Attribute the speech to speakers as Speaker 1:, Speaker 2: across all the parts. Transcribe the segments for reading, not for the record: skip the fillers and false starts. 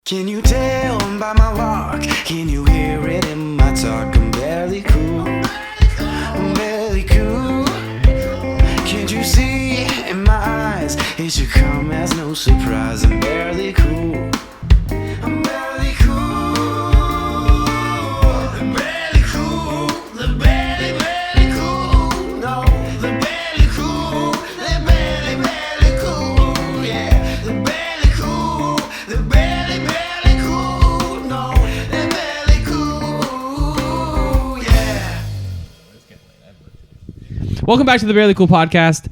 Speaker 1: Can you tell by my walk? Can you hear it in my talk? I'm barely cool. I'm barely cool. Can't you see in my eyes? It should come as no surprise. I'm barely cool. I'm barely cool. I'm barely cool. The barely, barely cool. No, the barely cool. The barely, barely cool. Yeah, the barely cool. The barely, barely cool. No, the barely cool. Yeah.
Speaker 2: Welcome back to the Barely Cool Podcast.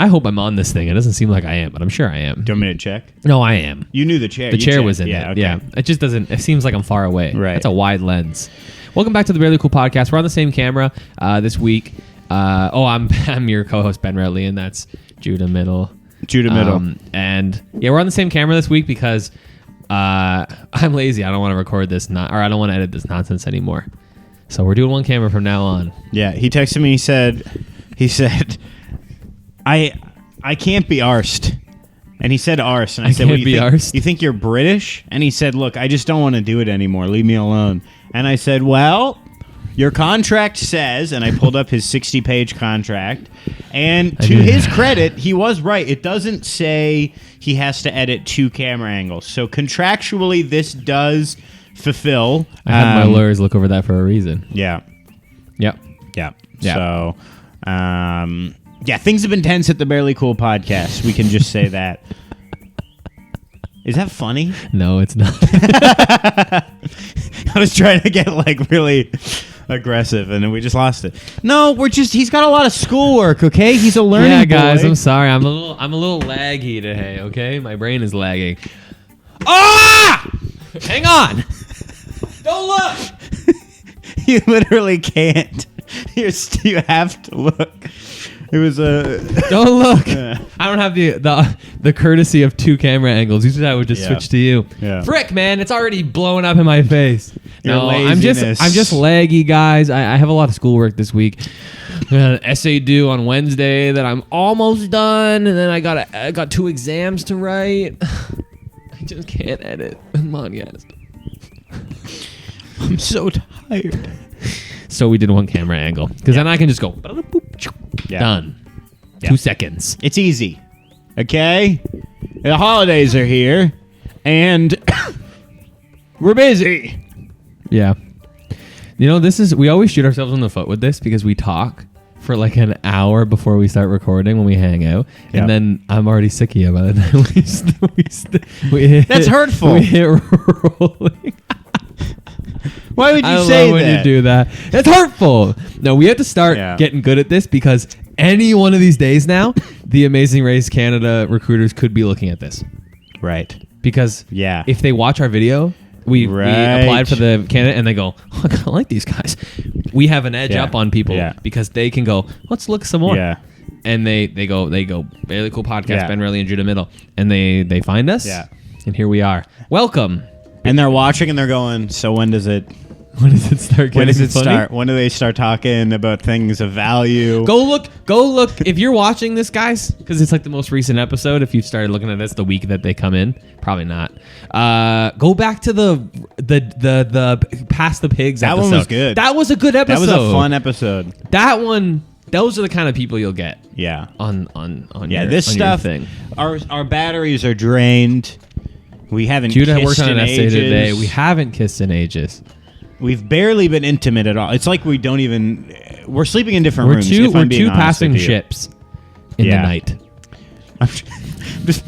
Speaker 2: I hope I'm on this thing. It doesn't seem like I am, but I'm sure I am.
Speaker 3: Do you want me to check?
Speaker 2: No, I am.
Speaker 3: You knew the chair.
Speaker 2: The
Speaker 3: You
Speaker 2: chair
Speaker 3: checked.
Speaker 2: was in it.
Speaker 3: Okay.
Speaker 2: Yeah. It just doesn't, it seems like I'm far away.
Speaker 3: Right.
Speaker 2: That's a wide lens. Welcome back to the Barely Cool Podcast. We're on the same camera this week. I'm your co-host, Ben Routley, and that's Judah Middle. And yeah, we're on the same camera this week because I'm lazy. I don't want to record this, I don't want to edit this nonsense anymore. So we're doing one camera from now on.
Speaker 3: Yeah, he texted me. He said, I can't be arsed. And he said arse. And I said,
Speaker 2: can't be arsed?
Speaker 3: You think you're British? And he said, look, I just don't want to do it anymore. Leave me alone. And I said, well, your contract says, and I pulled up his 60-page contract. And to his credit, he was right. It doesn't say he has to edit 2 camera angles. So contractually, this does fulfill.
Speaker 2: I had my lawyers look over that for a reason.
Speaker 3: Yeah.
Speaker 2: Yep.
Speaker 3: Yeah.
Speaker 2: Yeah.
Speaker 3: So, yeah, things have been tense at the Barely Cool Podcast. We can just say that. Is that funny?
Speaker 2: No, it's not.
Speaker 3: I was trying to get really aggressive, and then we just lost it. No, he's got a lot of schoolwork, okay? He's a learning
Speaker 2: Yeah, guys,
Speaker 3: boy.
Speaker 2: I'm sorry. I'm a little laggy today, okay? My brain is lagging. Ah! Hang on. Don't look.
Speaker 3: You literally can't. You have to look. It was a...
Speaker 2: Don't look.
Speaker 3: Yeah.
Speaker 2: I don't have the courtesy of 2 camera angles. Usually I would just switch to you.
Speaker 3: Yeah.
Speaker 2: Frick, man, it's already blowing up in my face.
Speaker 3: Your
Speaker 2: No,
Speaker 3: laziness.
Speaker 2: I'm just laggy, guys. I have a lot of schoolwork this week. I got an essay due on Wednesday that I'm almost done, and then I got 2 exams to write. I just can't edit. Come on, guys.
Speaker 3: I'm so tired.
Speaker 2: So we did 1 camera angle because then I can just go
Speaker 3: Yeah.
Speaker 2: done.
Speaker 3: Yeah.
Speaker 2: 2 seconds.
Speaker 3: It's easy. Okay? The holidays are here, and we're busy.
Speaker 2: Yeah. You know, we always shoot ourselves in the foot with this because we talk for like an hour before we start recording when we hang out.
Speaker 3: Yeah.
Speaker 2: And then I'm already sick of you by the time we hit.
Speaker 3: That's hurtful.
Speaker 2: We hit rolling.
Speaker 3: Why would you
Speaker 2: I
Speaker 3: say
Speaker 2: love when
Speaker 3: that?
Speaker 2: you do that. It's hurtful. No, we have to start
Speaker 3: Yeah.
Speaker 2: getting good at this because any one of these days now, the Amazing Race Canada recruiters could be looking at this.
Speaker 3: Right.
Speaker 2: Because
Speaker 3: Yeah.
Speaker 2: if they watch our video, we applied for the candidate and they go, oh, I kind of like these guys. We have an edge
Speaker 3: Yeah.
Speaker 2: up on people
Speaker 3: Yeah.
Speaker 2: because they can go, let's look some more.
Speaker 3: Yeah.
Speaker 2: And they go, Barely Cool Podcast,
Speaker 3: Yeah.
Speaker 2: Ben Riley and Judah Middle. And they find us.
Speaker 3: Yeah.
Speaker 2: And here we are. Welcome.
Speaker 3: And they're watching and they're going, so when does it
Speaker 2: When does it start getting
Speaker 3: when does it
Speaker 2: funny?
Speaker 3: start? When do they start talking about things of value?
Speaker 2: Go look. If you're watching this, guys, because it's like the most recent episode. If you've started looking at this the week that they come in, probably not. Go back to the Past the Pigs
Speaker 3: That
Speaker 2: episode.
Speaker 3: one was good.
Speaker 2: That was a good
Speaker 3: That
Speaker 2: episode.
Speaker 3: was a fun episode.
Speaker 2: That one. Those are the kind of people you'll get
Speaker 3: Yeah.
Speaker 2: on
Speaker 3: Yeah,
Speaker 2: your,
Speaker 3: this
Speaker 2: on
Speaker 3: stuff
Speaker 2: your thing.
Speaker 3: Our batteries are drained. We haven't
Speaker 2: Judah
Speaker 3: kissed
Speaker 2: worked on
Speaker 3: in
Speaker 2: an essay
Speaker 3: ages.
Speaker 2: today. We haven't kissed in ages.
Speaker 3: We've barely been intimate at all. It's like we don't even. We're sleeping in different rooms.
Speaker 2: We're
Speaker 3: if I'm being
Speaker 2: two
Speaker 3: honest
Speaker 2: passing
Speaker 3: with you.
Speaker 2: ships in
Speaker 3: Yeah.
Speaker 2: the night.
Speaker 3: I'm just,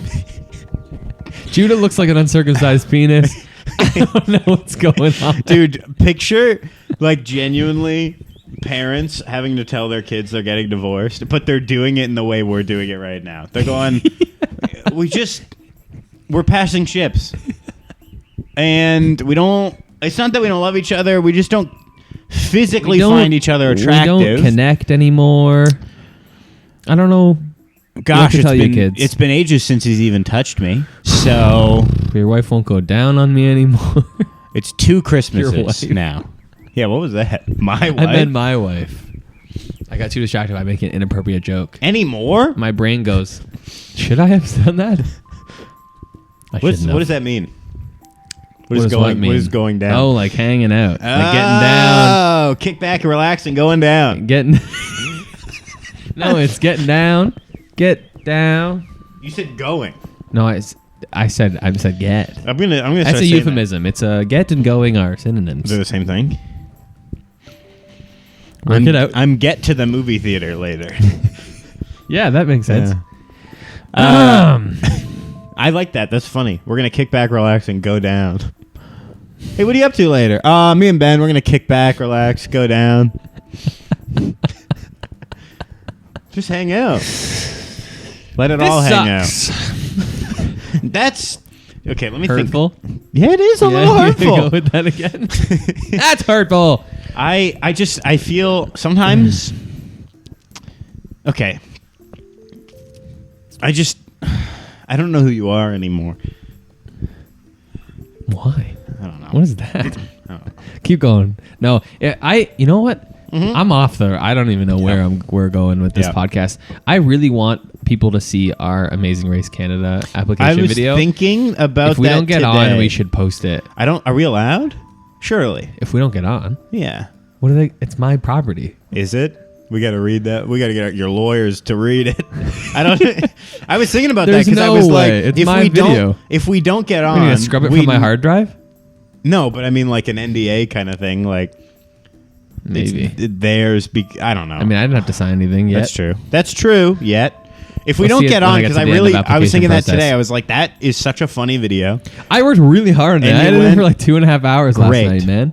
Speaker 2: Judah looks like an uncircumcised penis. I don't know what's going on.
Speaker 3: dude, picture genuinely parents having to tell their kids they're getting divorced, but they're doing it in the way we're doing it right now. They're going, we're passing ships, and we don't. It's not that we don't love each other. We just don't physically find each other attractive.
Speaker 2: We don't connect anymore. I don't know.
Speaker 3: Gosh,
Speaker 2: kids.
Speaker 3: it's been ages since he's even touched me. So
Speaker 2: Your wife won't go down on me anymore.
Speaker 3: it's 2
Speaker 2: Your
Speaker 3: Christmases
Speaker 2: wife.
Speaker 3: now. Yeah, what was that? My wife?
Speaker 2: I meant my wife. I got too distracted by making an inappropriate joke.
Speaker 3: Any more?
Speaker 2: My brain goes, should I have done that? I shouldn't have.
Speaker 3: What does that mean? What is
Speaker 2: does
Speaker 3: going?
Speaker 2: mean?
Speaker 3: What is going down?
Speaker 2: Oh, like hanging out, like getting down,
Speaker 3: Oh, kick back and relax and going down.
Speaker 2: getting. No, it's getting down. Get down.
Speaker 3: You said going.
Speaker 2: No, I said get.
Speaker 3: I'm gonna.
Speaker 2: That's
Speaker 3: start
Speaker 2: a
Speaker 3: saying
Speaker 2: euphemism. It's a get and going are synonyms.
Speaker 3: They're the same thing.
Speaker 2: Work it out.
Speaker 3: I'm get to the movie theater later.
Speaker 2: Yeah, that makes sense.
Speaker 3: I like that. That's funny. We're gonna kick back, relax, and go down. Hey, what are you up to later? Me and Ben, we're gonna kick back, relax, go down. Just hang out. Let it all hang out. That's okay. Let me
Speaker 2: Hurtful.
Speaker 3: think. Yeah, it is a little
Speaker 2: Go
Speaker 3: hurtful.
Speaker 2: with that again. That's hurtful.
Speaker 3: I feel sometimes. Okay. I don't know who you are anymore.
Speaker 2: Why?
Speaker 3: I don't know.
Speaker 2: What is that? Keep going. No, you know what?
Speaker 3: Mm-hmm.
Speaker 2: I'm off there. I don't even know where we're going with this podcast. I really want people to see our Amazing Race Canada application
Speaker 3: I was
Speaker 2: video.
Speaker 3: thinking about
Speaker 2: if we
Speaker 3: that
Speaker 2: don't get
Speaker 3: today.
Speaker 2: on, we should post it.
Speaker 3: Are we allowed? Surely.
Speaker 2: If we don't get on,
Speaker 3: Yeah.
Speaker 2: what are they? It's my property.
Speaker 3: Is it? We got to read that. We got to get your lawyers to read it. I was thinking about
Speaker 2: There's
Speaker 3: that because I
Speaker 2: no
Speaker 3: was
Speaker 2: way.
Speaker 3: like,
Speaker 2: It's
Speaker 3: if
Speaker 2: my
Speaker 3: we
Speaker 2: video.
Speaker 3: if we don't get
Speaker 2: I'm
Speaker 3: on,
Speaker 2: gonna scrub it from my hard drive.
Speaker 3: No, but I mean like an NDA kind of thing. Like
Speaker 2: Maybe.
Speaker 3: theirs. I don't know.
Speaker 2: I mean, I didn't have to sign anything yet.
Speaker 3: That's true. That's true. Yet. If we
Speaker 2: We'll
Speaker 3: don't
Speaker 2: see it
Speaker 3: get
Speaker 2: when I
Speaker 3: on,
Speaker 2: get
Speaker 3: because
Speaker 2: to
Speaker 3: I
Speaker 2: the end of
Speaker 3: I was
Speaker 2: application
Speaker 3: thinking that
Speaker 2: process.
Speaker 3: today. I was like, that is such a funny video.
Speaker 2: I worked really hard on it.
Speaker 3: And
Speaker 2: I
Speaker 3: you
Speaker 2: did it
Speaker 3: went-
Speaker 2: for like 2.5 hours
Speaker 3: Great.
Speaker 2: last night, man.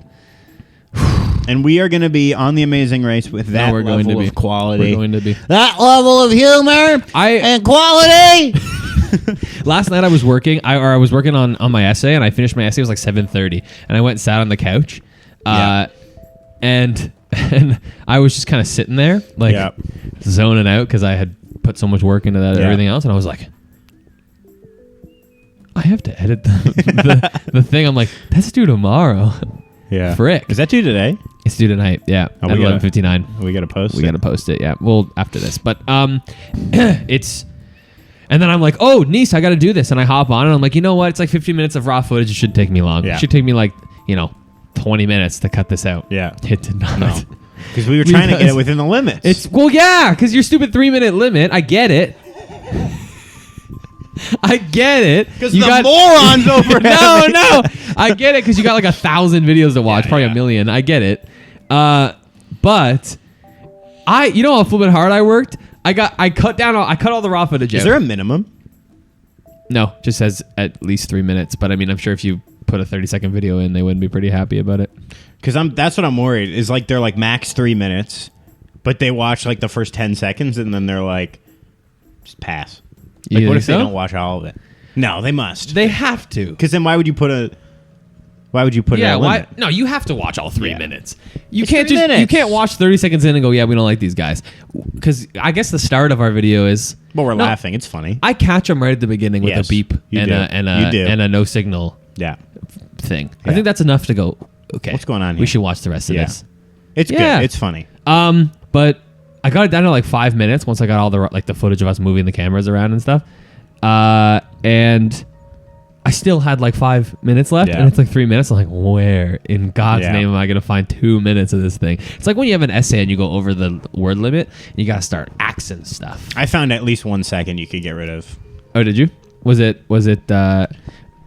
Speaker 3: And we are going to be on the Amazing Race with that
Speaker 2: we're going
Speaker 3: level
Speaker 2: to be.
Speaker 3: of quality.
Speaker 2: We're going to be.
Speaker 3: That level of humor and quality.
Speaker 2: Last night I was working. I was working on my essay, and I finished my essay. It was like 7:30, and I went and sat on the couch, and I was just kind of sitting there, like zoning out because I had put so much work into that and everything else, and I was like, I have to edit the thing. I'm like, that's due tomorrow.
Speaker 3: Yeah.
Speaker 2: Frick.
Speaker 3: Is that due today?
Speaker 2: It's due tonight. Yeah, at 11:59.
Speaker 3: We got to post
Speaker 2: We got to post it. Yeah. Well, after this, but it's. And then I'm like, oh, niece, I got to do this. And I hop on and I'm like, you know what? It's like 15 minutes of raw footage. It should take me long.
Speaker 3: Yeah.
Speaker 2: It should take me like, 20 minutes to cut this out.
Speaker 3: Yeah.
Speaker 2: It did not.
Speaker 3: No. Because we were trying to get it within the limits.
Speaker 2: Yeah, because your stupid 3-minute limit. I get it. I get it.
Speaker 3: Because morons over
Speaker 2: No. I get it because you got like 1,000 videos to watch, probably 1 million. I get it. But how flipping hard I worked? I cut all the raw footage out.
Speaker 3: Is there a minimum?
Speaker 2: No, just says at least 3 minutes. But I mean, I'm sure if you put a 30-second video in, they wouldn't be pretty happy about it.
Speaker 3: Because that's what I'm worried. Is like they're like max 3 minutes, but they watch like the first 10 seconds and then they're like, just pass. Like, what if they don't watch all of it? No, they must.
Speaker 2: They have to.
Speaker 3: Because then why would you put a limit?
Speaker 2: No, you have to watch all 3 minutes. You
Speaker 3: It's
Speaker 2: can't
Speaker 3: 3 minutes.
Speaker 2: You can't watch 30 seconds in and go, yeah, we don't like these guys. Because I guess the start of our video is.
Speaker 3: Well, we're laughing. It's funny.
Speaker 2: I catch them right at the beginning with
Speaker 3: Yes,
Speaker 2: a beep
Speaker 3: you
Speaker 2: and
Speaker 3: do.
Speaker 2: a no signal
Speaker 3: Yeah.
Speaker 2: thing.
Speaker 3: Yeah.
Speaker 2: I think that's enough to go. Okay,
Speaker 3: What's going on here?
Speaker 2: We should watch the rest of
Speaker 3: Yeah.
Speaker 2: this.
Speaker 3: It's
Speaker 2: Yeah.
Speaker 3: good. It's funny.
Speaker 2: But I got it down to like 5 minutes once I got all the footage of us moving the cameras around and stuff. And I still had like 5 minutes left, and it's like 3 minutes. I'm like, where in God's name am I going to find 2 minutes of this thing? It's like when you have an essay and you go over the word limit, and you got to start accent stuff.
Speaker 3: I found at least 1 second you could get rid of.
Speaker 2: Oh, did you? Was it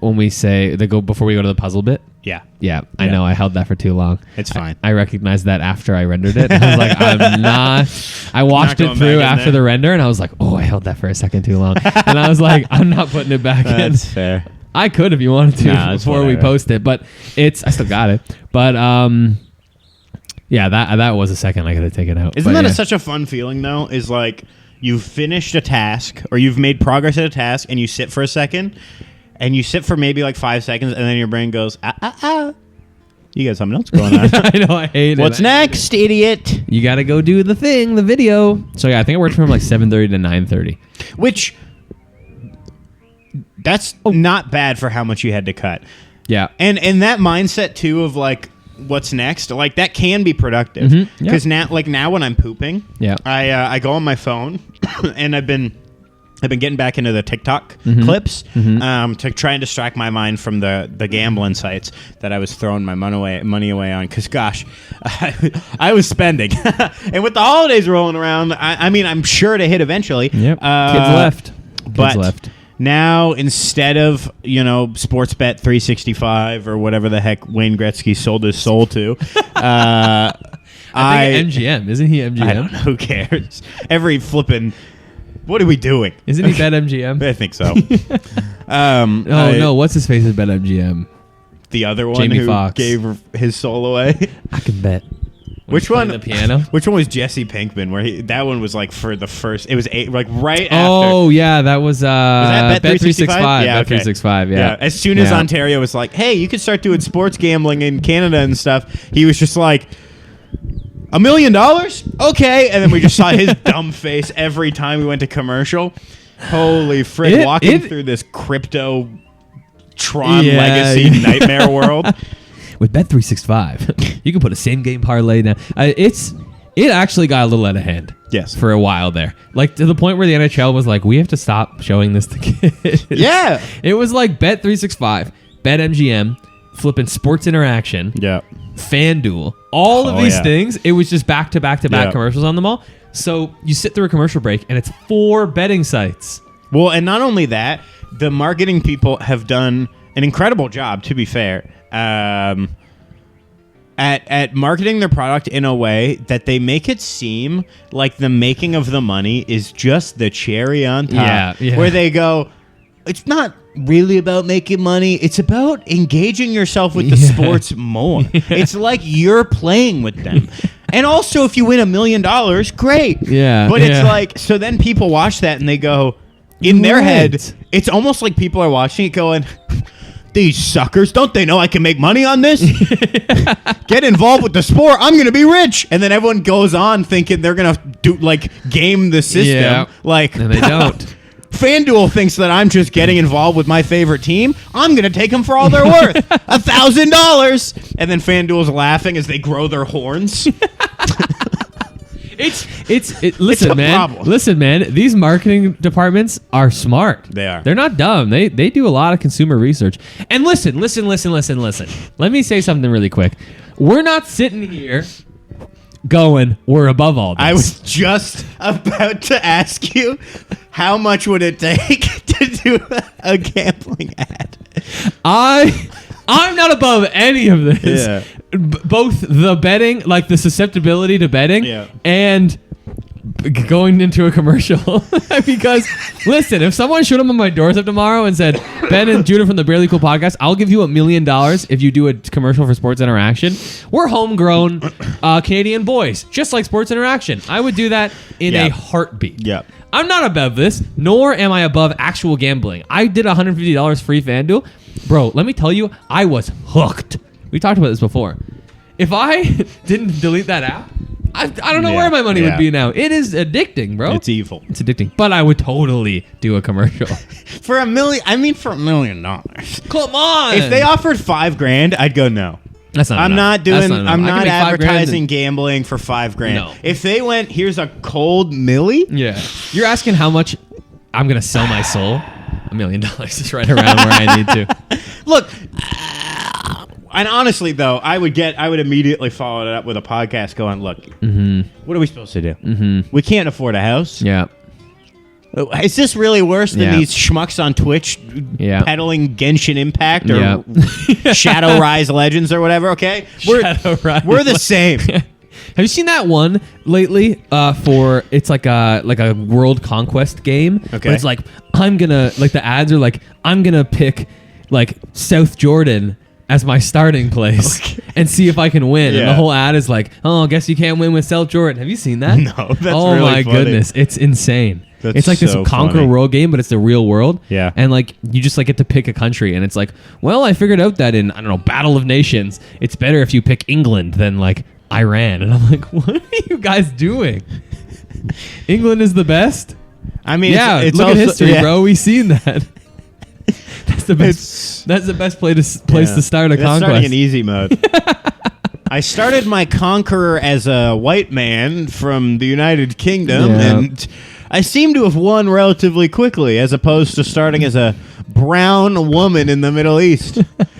Speaker 2: when we say before we go to the puzzle bit?
Speaker 3: Yeah.
Speaker 2: Yeah, I know. I held that for too long.
Speaker 3: It's fine.
Speaker 2: I recognized that after I rendered it. I was like, I'm not. I watched it
Speaker 3: going
Speaker 2: through
Speaker 3: back in
Speaker 2: after
Speaker 3: there.
Speaker 2: the render, and I was like, oh, I held that for a second too long. And I was like, I'm not putting it back in.
Speaker 3: That's fair.
Speaker 2: I could if you wanted to
Speaker 3: It's
Speaker 2: before we
Speaker 3: whatever.
Speaker 2: post it, but I still got it. But yeah, that was a second I could have taken out.
Speaker 3: Isn't
Speaker 2: But
Speaker 3: that
Speaker 2: yeah.
Speaker 3: such a fun feeling, though? Is like you've finished a task or you've made progress at a task and you sit for a second and you sit for maybe like 5 seconds and then your brain goes, You got something else going on.
Speaker 2: I know, I hate it.
Speaker 3: What's next, idiot?
Speaker 2: You got to go do the thing, the video. So yeah, I think I worked from like 7:30 to 9:30.
Speaker 3: Which, that's not bad for how much you had to cut.
Speaker 2: Yeah.
Speaker 3: And that mindset, too, of like, what's next? Like, that can be productive. Because now when I'm pooping,
Speaker 2: Yeah.
Speaker 3: I go on my phone, and I've been I've been getting back into the TikTok clips to try and distract my mind from the gambling sites that I was throwing my money away on. Because, gosh, I was spending. And with the holidays rolling around, I mean, I'm sure to hit eventually.
Speaker 2: Yep. Kids left.
Speaker 3: Now, instead of, Sportsbet 365 or whatever the heck Wayne Gretzky sold his soul to,
Speaker 2: I think MGM. Isn't he MGM?
Speaker 3: I don't know. Who cares? Every flipping... What are we doing?
Speaker 2: Isn't he BetMGM?
Speaker 3: I think so.
Speaker 2: No. What's his face is BetMGM?
Speaker 3: The other one
Speaker 2: Jamie
Speaker 3: who
Speaker 2: Foxx.
Speaker 3: gave his soul away.
Speaker 2: I can bet.
Speaker 3: Which one?
Speaker 2: The piano.
Speaker 3: Which one was Jesse Pinkman? Where that one was like for the first. It was right after.
Speaker 2: Oh yeah, that was
Speaker 3: that Bet 365? Yeah,
Speaker 2: Bet 365. Yeah.
Speaker 3: As soon as Ontario was like, "Hey, you can start doing sports gambling in Canada and stuff," he was just like, $1 million? Okay. And then we just saw his dumb face every time we went to commercial. Holy frick. Walking through this crypto Tron legacy nightmare world.
Speaker 2: With Bet365, you can put a same game parlay now. It actually got a little out of hand.
Speaker 3: Yes.
Speaker 2: For a while there. Like to the point where the NHL was like, we have to stop showing this to kids.
Speaker 3: Yeah.
Speaker 2: It was like Bet365, BetMGM, flipping Sports Interaction.
Speaker 3: Yeah.
Speaker 2: FanDuel, all of these things, it was just back to back commercials on them all. So you sit through a commercial break and it's 4 betting sites.
Speaker 3: Well, and not only that, the marketing people have done an incredible job, to be fair, at marketing their product in a way that they make it seem like the making of the money is just the cherry on top.
Speaker 2: Yeah.
Speaker 3: Where they go, it's not really about making money. It's about engaging yourself with the sports more. It's like you're playing with them. And also, if you win $1 million, great.
Speaker 2: Yeah.
Speaker 3: But it's like, so then people watch that and they go, in their head, it's almost like people are watching it going, these suckers, don't they know I can make money on this? Get involved with the sport. I'm going to be rich. And then everyone goes on thinking they're going to game the system.
Speaker 2: Yeah. And they don't.
Speaker 3: FanDuel thinks that I'm just getting involved with my favorite team. I'm going to take them for all they're worth. $1,000. And then FanDuel's laughing as they grow their horns.
Speaker 2: Listen, man. These marketing departments are smart.
Speaker 3: They are.
Speaker 2: They're not dumb. They do a lot of consumer research. And listen. Let me say something really quick. We're not sitting here going, we're above all this.
Speaker 3: I was just about to ask you, how much would it take to do a gambling ad?
Speaker 2: I'm not above any of this.
Speaker 3: Yeah.
Speaker 2: Both the betting, like the susceptibility to betting, and going into a commercial. Because, listen, if someone showed up on my doorstep tomorrow and said, Ben and Judah from the Barely Cool podcast, I'll give you $1 million if you do a commercial for Sports Interaction. We're homegrown Canadian boys, just like Sports Interaction. I would do that in a heartbeat.
Speaker 3: Yeah.
Speaker 2: I'm not above this, nor am I above actual gambling. I did $150 free FanDuel. Bro, let me tell you, I was hooked. We talked about this before. If I didn't delete that app, I don't know where my money would be now. It is addicting, bro.
Speaker 3: It's evil.
Speaker 2: It's addicting. But I would totally do a commercial.
Speaker 3: For $1 million.
Speaker 2: Come on.
Speaker 3: If they offered $5,000, I'd go no.
Speaker 2: That's not
Speaker 3: I'm
Speaker 2: enough.
Speaker 3: I'm not advertising gambling for $5,000.
Speaker 2: No.
Speaker 3: If they went, here's a cold milli.
Speaker 2: Yeah. You're asking how much I'm going to sell my soul? $1 million is right around where I need to.
Speaker 3: Look, and honestly, though, I would immediately follow it up with a podcast going, look, what are we supposed to do? We can't afford a house.
Speaker 2: Yeah.
Speaker 3: Is this really worse than these schmucks on Twitch peddling Genshin Impact or Shadow Rise Legends or whatever? Okay, we're the same.
Speaker 2: Have you seen that one lately? It's like a world conquest game.
Speaker 3: Okay,
Speaker 2: but it's like the ads are like I'm gonna pick like South Jordan as my starting place and see if I can win. And the whole ad is like, oh, I guess you can't win with South Jordan. Have you seen that?
Speaker 3: No, that's
Speaker 2: oh
Speaker 3: really
Speaker 2: my
Speaker 3: funny.
Speaker 2: Goodness, it's insane.
Speaker 3: That's
Speaker 2: it's like this
Speaker 3: so
Speaker 2: Conquer
Speaker 3: funny.
Speaker 2: World game, but it's the real world.
Speaker 3: Yeah.
Speaker 2: And like you just like get to pick a country, and it's like, well, I figured out that in Battle of Nations, it's better if you pick England than like Iran. And I'm like, what are you guys doing? England is the best.
Speaker 3: I mean,
Speaker 2: it's look at history, bro. We've seen that. That's the best. That's the best place to start a conquest.
Speaker 3: Starting in easy mode. I started my conqueror as a white man from the United Kingdom, and I seem to have won relatively quickly, as opposed to starting as a brown woman in the Middle East.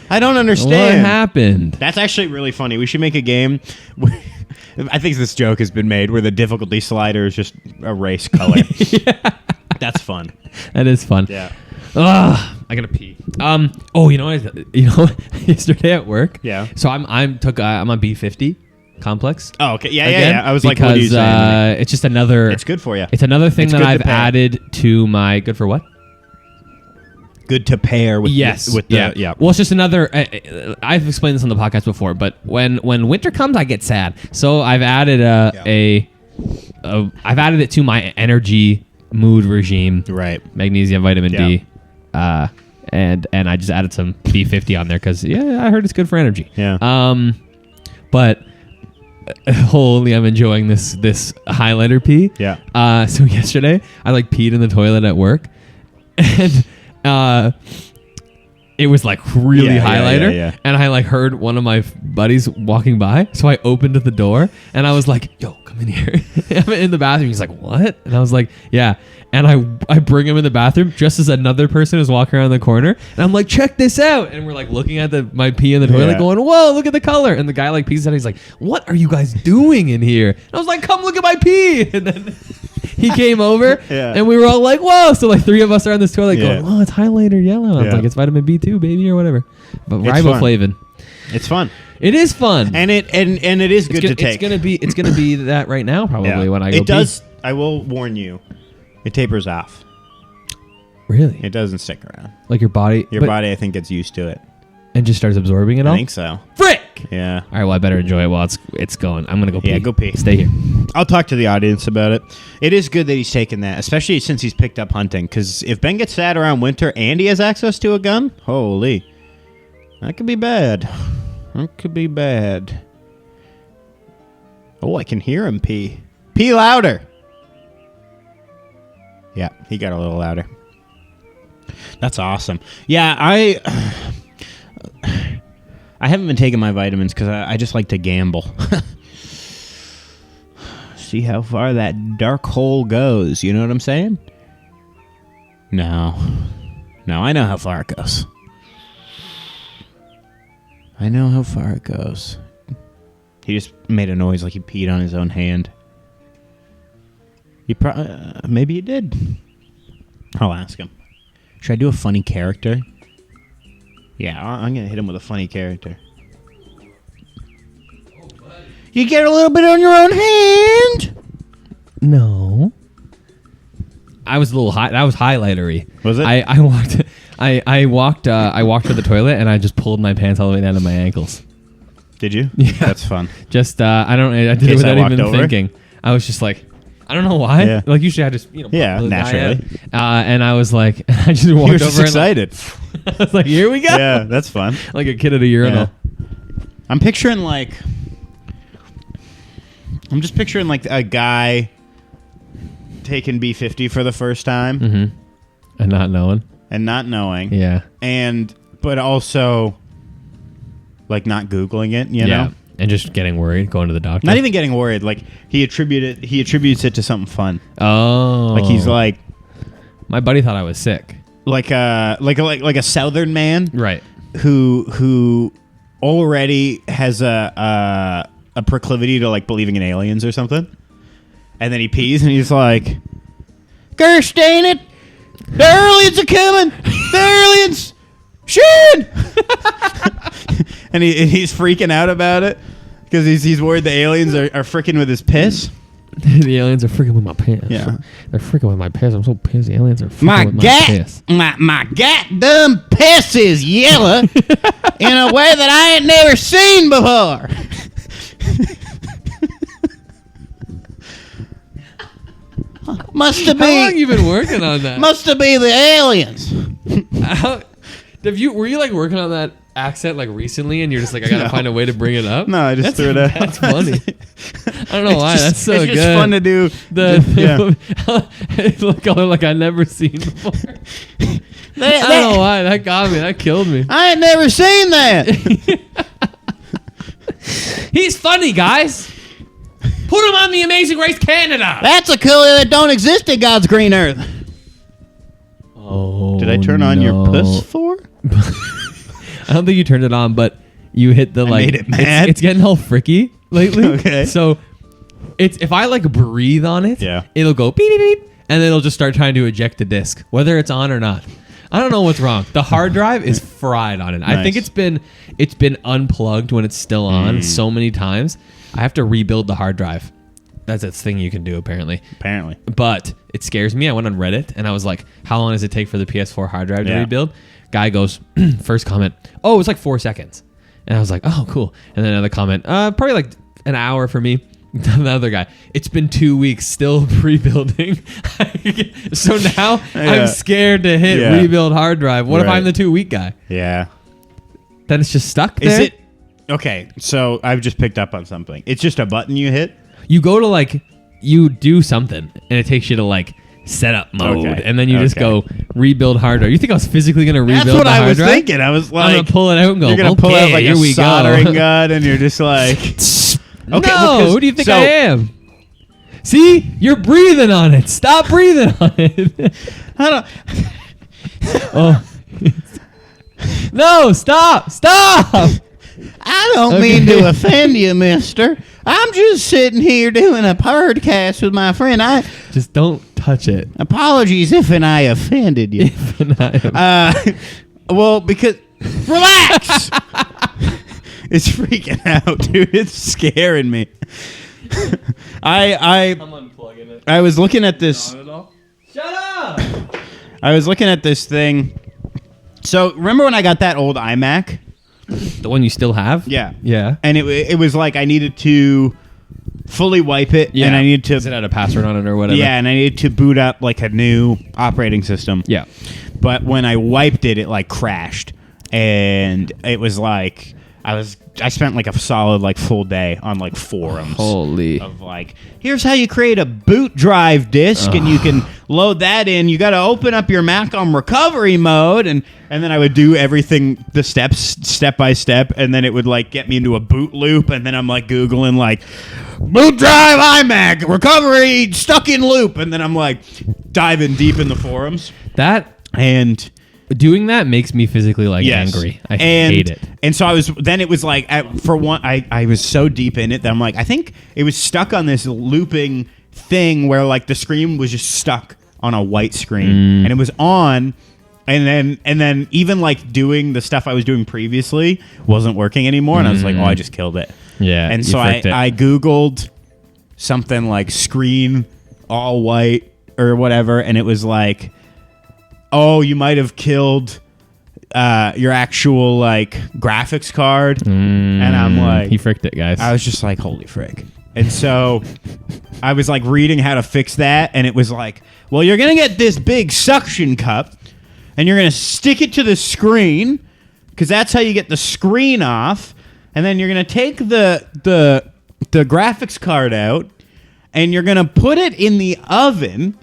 Speaker 3: I don't understand.
Speaker 2: What happened?
Speaker 3: That's actually really funny. We should make a game. I think this joke has been made where the difficulty slider is just a race color. That's fun.
Speaker 2: That is fun.
Speaker 3: Yeah.
Speaker 2: Ugh, I gotta pee. Oh, you know, yesterday at work.
Speaker 3: Yeah.
Speaker 2: So I'm on B50 complex.
Speaker 3: Oh, okay. Yeah,
Speaker 2: again,
Speaker 3: yeah. I was like, what are you saying?
Speaker 2: It's just another.
Speaker 3: It's good for you.
Speaker 2: It's another thing
Speaker 3: It's
Speaker 2: that
Speaker 3: good to
Speaker 2: I've
Speaker 3: pair.
Speaker 2: added to my good for what?
Speaker 3: Good to pair with.
Speaker 2: Yes.
Speaker 3: With
Speaker 2: yeah.
Speaker 3: the, yeah.
Speaker 2: Well, it's just another. I've explained this on the podcast before, but when winter comes, I get sad. So I've added I've added it to my energy mood regime.
Speaker 3: Right.
Speaker 2: Magnesium, vitamin D, and I just added some B50 on there because I heard it's good for energy.
Speaker 3: Yeah.
Speaker 2: But holy, I'm enjoying this highlighter pee.
Speaker 3: Yeah.
Speaker 2: So yesterday I peed in the toilet at work, and it was really highlighter,
Speaker 3: yeah.
Speaker 2: and I heard one of my buddies walking by, so I opened the door and I was like, "Yo, come in here." I'm in the bathroom. He's like, "What?" And I was like, "Yeah." And I bring him in the bathroom just as another person is walking around the corner, and I'm like, "Check this out!" And we're looking at my pee in the toilet, going, "Whoa, look at the color!" And the guy pees out. He's like, "What are you guys doing in here?" And I was like, "Come look at my pee!" And then he came over, and we were all like, "Whoa!" So three of us are on this toilet going, "Oh, it's highlighter yellow." I was like, "It's vitamin B2, baby, or whatever." But riboflavin.
Speaker 3: It's fun.
Speaker 2: It is fun,
Speaker 3: and it is good to take.
Speaker 2: It's gonna be that right now probably when I go.
Speaker 3: It does. I will warn you. It tapers off.
Speaker 2: Really?
Speaker 3: It doesn't stick around.
Speaker 2: Your body.
Speaker 3: Your body, I think, gets used to it.
Speaker 2: And just starts absorbing it all?
Speaker 3: I think so.
Speaker 2: Frick!
Speaker 3: Yeah.
Speaker 2: All right, well, I better enjoy it while it's going. I'm going to go pee.
Speaker 3: Yeah, go pee.
Speaker 2: Stay here.
Speaker 3: I'll talk to the audience about it. It is good that he's taken that, especially since he's picked up hunting, because if Ben gets sad around winter and he has access to a gun, holy, that could be bad. That could be bad. Oh, I can hear him pee. Pee louder! Yeah, he got a little louder. That's awesome. Yeah, I haven't been taking my vitamins because I just like to gamble. See how far that dark hole goes. You know what I'm saying? No, I know how far it goes. I know how far it goes. He just made a noise like he peed on his own hand. Maybe he did. I'll ask him. Should I do a funny character? Yeah, I'm going to hit him with a funny character. You get a little bit on your own hand?
Speaker 2: No. I was a little high. That was highlightery.
Speaker 3: Was it?
Speaker 2: I walked to the toilet and I just pulled my pants all the way down to my ankles.
Speaker 3: Did you?
Speaker 2: Yeah.
Speaker 3: That's fun.
Speaker 2: Just I did it without even thinking. I was just like, I don't know why.
Speaker 3: Yeah.
Speaker 2: Usually I just
Speaker 3: naturally.
Speaker 2: and I was like, I just walked
Speaker 3: You were
Speaker 2: over
Speaker 3: just
Speaker 2: and
Speaker 3: excited.
Speaker 2: I was like, here we go.
Speaker 3: Yeah, that's fun.
Speaker 2: Like a kid at a urinal.
Speaker 3: Yeah. I'm just picturing a guy taking B50 for the first time.
Speaker 2: Mm-hmm. And not knowing. Yeah.
Speaker 3: But also not Googling it, you know?
Speaker 2: And just getting worried, going to the doctor.
Speaker 3: Not even getting worried. He attributes it to something fun.
Speaker 2: Oh.
Speaker 3: He's like,
Speaker 2: my buddy thought I was sick.
Speaker 3: Like a Southern man,
Speaker 2: right?
Speaker 3: Who already has a proclivity to believing in aliens or something, and then he pees and he's like, "Gosh dang it, the aliens are coming! The aliens, Shane!" and he's freaking out about it because he's worried the aliens are freaking with his piss.
Speaker 2: The aliens are freaking with my piss.
Speaker 3: Yeah.
Speaker 2: They're freaking with my piss. I'm so pissed. The aliens are freaking with my piss.
Speaker 3: My goddamn piss is yellow in a way that I ain't never seen before. Must have been.
Speaker 2: How long you been working on that?
Speaker 3: Must have been the aliens.
Speaker 2: Were you working on that accent recently, and you're just I gotta find a way to bring it up?
Speaker 3: No, I just threw it out.
Speaker 2: That's funny. I don't know why. That's so good.
Speaker 3: It's just fun to do.
Speaker 2: It look like I've never seen before. I don't know why. That got me. That killed me.
Speaker 3: I ain't never seen that.
Speaker 2: He's funny, guys. Put him on The Amazing Race Canada.
Speaker 3: That's a color that don't exist in God's green earth.
Speaker 2: Oh,
Speaker 3: Did I turn on your puss for?
Speaker 2: I don't think you turned it on, but you hit the
Speaker 3: made it mad.
Speaker 2: It's getting all fricky lately.
Speaker 3: Okay.
Speaker 2: So it's if I like breathe on it,
Speaker 3: Yeah.
Speaker 2: it'll go beep beep beep, and then it'll just start trying to eject the disc, whether it's on or not. I don't know what's wrong. The hard drive is fried on it. I think
Speaker 3: Nice.
Speaker 2: it's been unplugged when it's still on so many times. I have to rebuild the hard drive. That's a thing you can do apparently.
Speaker 3: Apparently.
Speaker 2: But it scares me. I went on Reddit and I was like, how long does it take for the PS4 hard drive to
Speaker 3: Yeah.
Speaker 2: rebuild? Guy goes, first comment, oh, it was like 4 seconds. And I was like, oh, cool. And then another comment, probably like an hour for me. The other guy, it's been 2 weeks, still rebuilding. So now I'm scared to hit rebuild hard drive. What if I'm the 2 week guy?
Speaker 3: Yeah.
Speaker 2: Then it's just stuck there?
Speaker 3: Is it? Okay, so I've just picked up on something. It's just a button you hit?
Speaker 2: You go to like, you do something and it takes you to like setup mode.
Speaker 3: Okay.
Speaker 2: And then you just go rebuild hard drive. You think I was physically going to rebuild
Speaker 3: That's what
Speaker 2: the
Speaker 3: I
Speaker 2: hard
Speaker 3: was
Speaker 2: drive?
Speaker 3: thinking. I was like,
Speaker 2: I'm going to pull it out and go,
Speaker 3: you're going to pull out like
Speaker 2: here
Speaker 3: a
Speaker 2: we
Speaker 3: soldering
Speaker 2: go.
Speaker 3: gun and you're just like...
Speaker 2: No,
Speaker 3: because-
Speaker 2: who do you think
Speaker 3: so-
Speaker 2: I am? See, you're breathing on it. Stop breathing on it.
Speaker 3: I don't...
Speaker 2: Oh. No, stop.
Speaker 3: I don't mean to offend you, mister. I'm just sitting here doing a podcast with my friend.
Speaker 2: Just don't touch it.
Speaker 3: Apologies if I offended you. Well, because... Relax! It's freaking out, dude. It's scaring me.
Speaker 2: I'm unplugging it.
Speaker 3: I was looking at this...
Speaker 2: Shut up!
Speaker 3: I was looking at this thing. So, remember when I got that old iMac?
Speaker 2: The one you still have?
Speaker 3: Yeah.
Speaker 2: Yeah.
Speaker 3: And it was like I needed to fully wipe it, and I needed to...
Speaker 2: Does it have a password on it or whatever?
Speaker 3: Yeah, and I needed to boot up like a new operating system.
Speaker 2: Yeah.
Speaker 3: But when I wiped it, it like crashed. And it was like... I spent like a solid like full day on like forums.
Speaker 2: Holy.
Speaker 3: Of like, here's how you create a boot drive disk, and you can load that in. You got to open up your Mac on recovery mode, and then I would do everything, the steps, step by step, and then it would like get me into a boot loop, and then I'm like Googling like, boot drive iMac, recovery, stuck in loop, and then I'm like diving deep in the forums. And...
Speaker 2: Doing that makes me physically angry. I hate it.
Speaker 3: And so it was like, I was so deep in it that I'm like, I think it was stuck on this looping thing where like the screen was just stuck on a white screen and it was on. And then even like doing the stuff I was doing previously wasn't working anymore. And I was like, oh, I just killed it.
Speaker 2: Yeah.
Speaker 3: And so I Googled something like screen all white or whatever. And it was like, oh, you might have killed your actual like graphics card. And I'm like,
Speaker 2: he fricked it, guys.
Speaker 3: I was just like, holy frick. And so I was like reading how to fix that. And it was like, well, you're going to get this big suction cup and you're going to stick it to the screen because that's how you get the screen off. And then you're going to take the graphics card out and you're going to put it in the oven.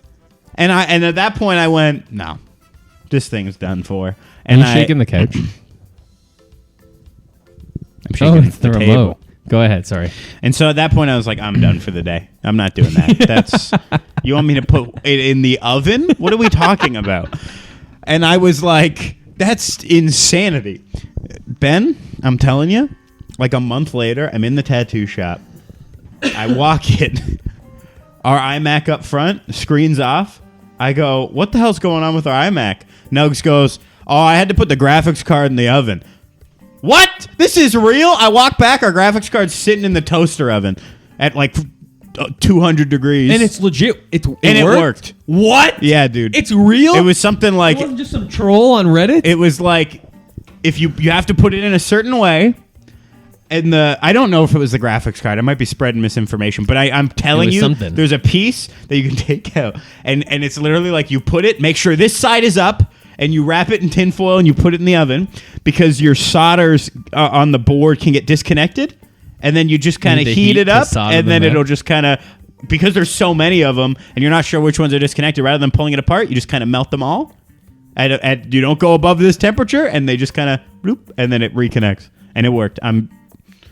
Speaker 3: And at that point I went, no. This thing's done for. And
Speaker 2: Are you shaking the couch?
Speaker 3: I'm shaking
Speaker 2: it's the remote.
Speaker 3: table.
Speaker 2: Go ahead. Sorry.
Speaker 3: And so at that point, I was like, I'm done for the day. I'm not doing that. That's you want me to put it in the oven? What are we talking about? And I was like, that's insanity. Ben, I'm telling you, like a month later, I'm in the tattoo shop. I walk in. Our iMac up front, screen's off. I go, what the hell's going on with our iMac? Nugs goes, oh, I had to put the graphics card in the oven. What? This is real? I walk back, our graphics card's sitting in the toaster oven at like 200 degrees.
Speaker 2: And it's legit. It
Speaker 3: worked.
Speaker 2: What?
Speaker 3: Yeah, dude.
Speaker 2: It's real?
Speaker 3: It was something like...
Speaker 2: It wasn't just some troll on Reddit?
Speaker 3: It was like, if you have to put it in a certain way... And I don't know if it was the graphics card. I might be spreading misinformation, but I'm telling you,
Speaker 2: something.
Speaker 3: There's a piece that you can take out, and it's literally like you put it, make sure this side is up, and you wrap it in tinfoil and you put it in the oven because your solders on the board can get disconnected, and then you just kind of heat it up, and then it'll just kind of, because there's so many of them, and you're not sure which ones are disconnected, rather than pulling it apart, you just kind of melt them all. You don't go above this temperature, and they just kind of bloop, and then it reconnects, and it worked.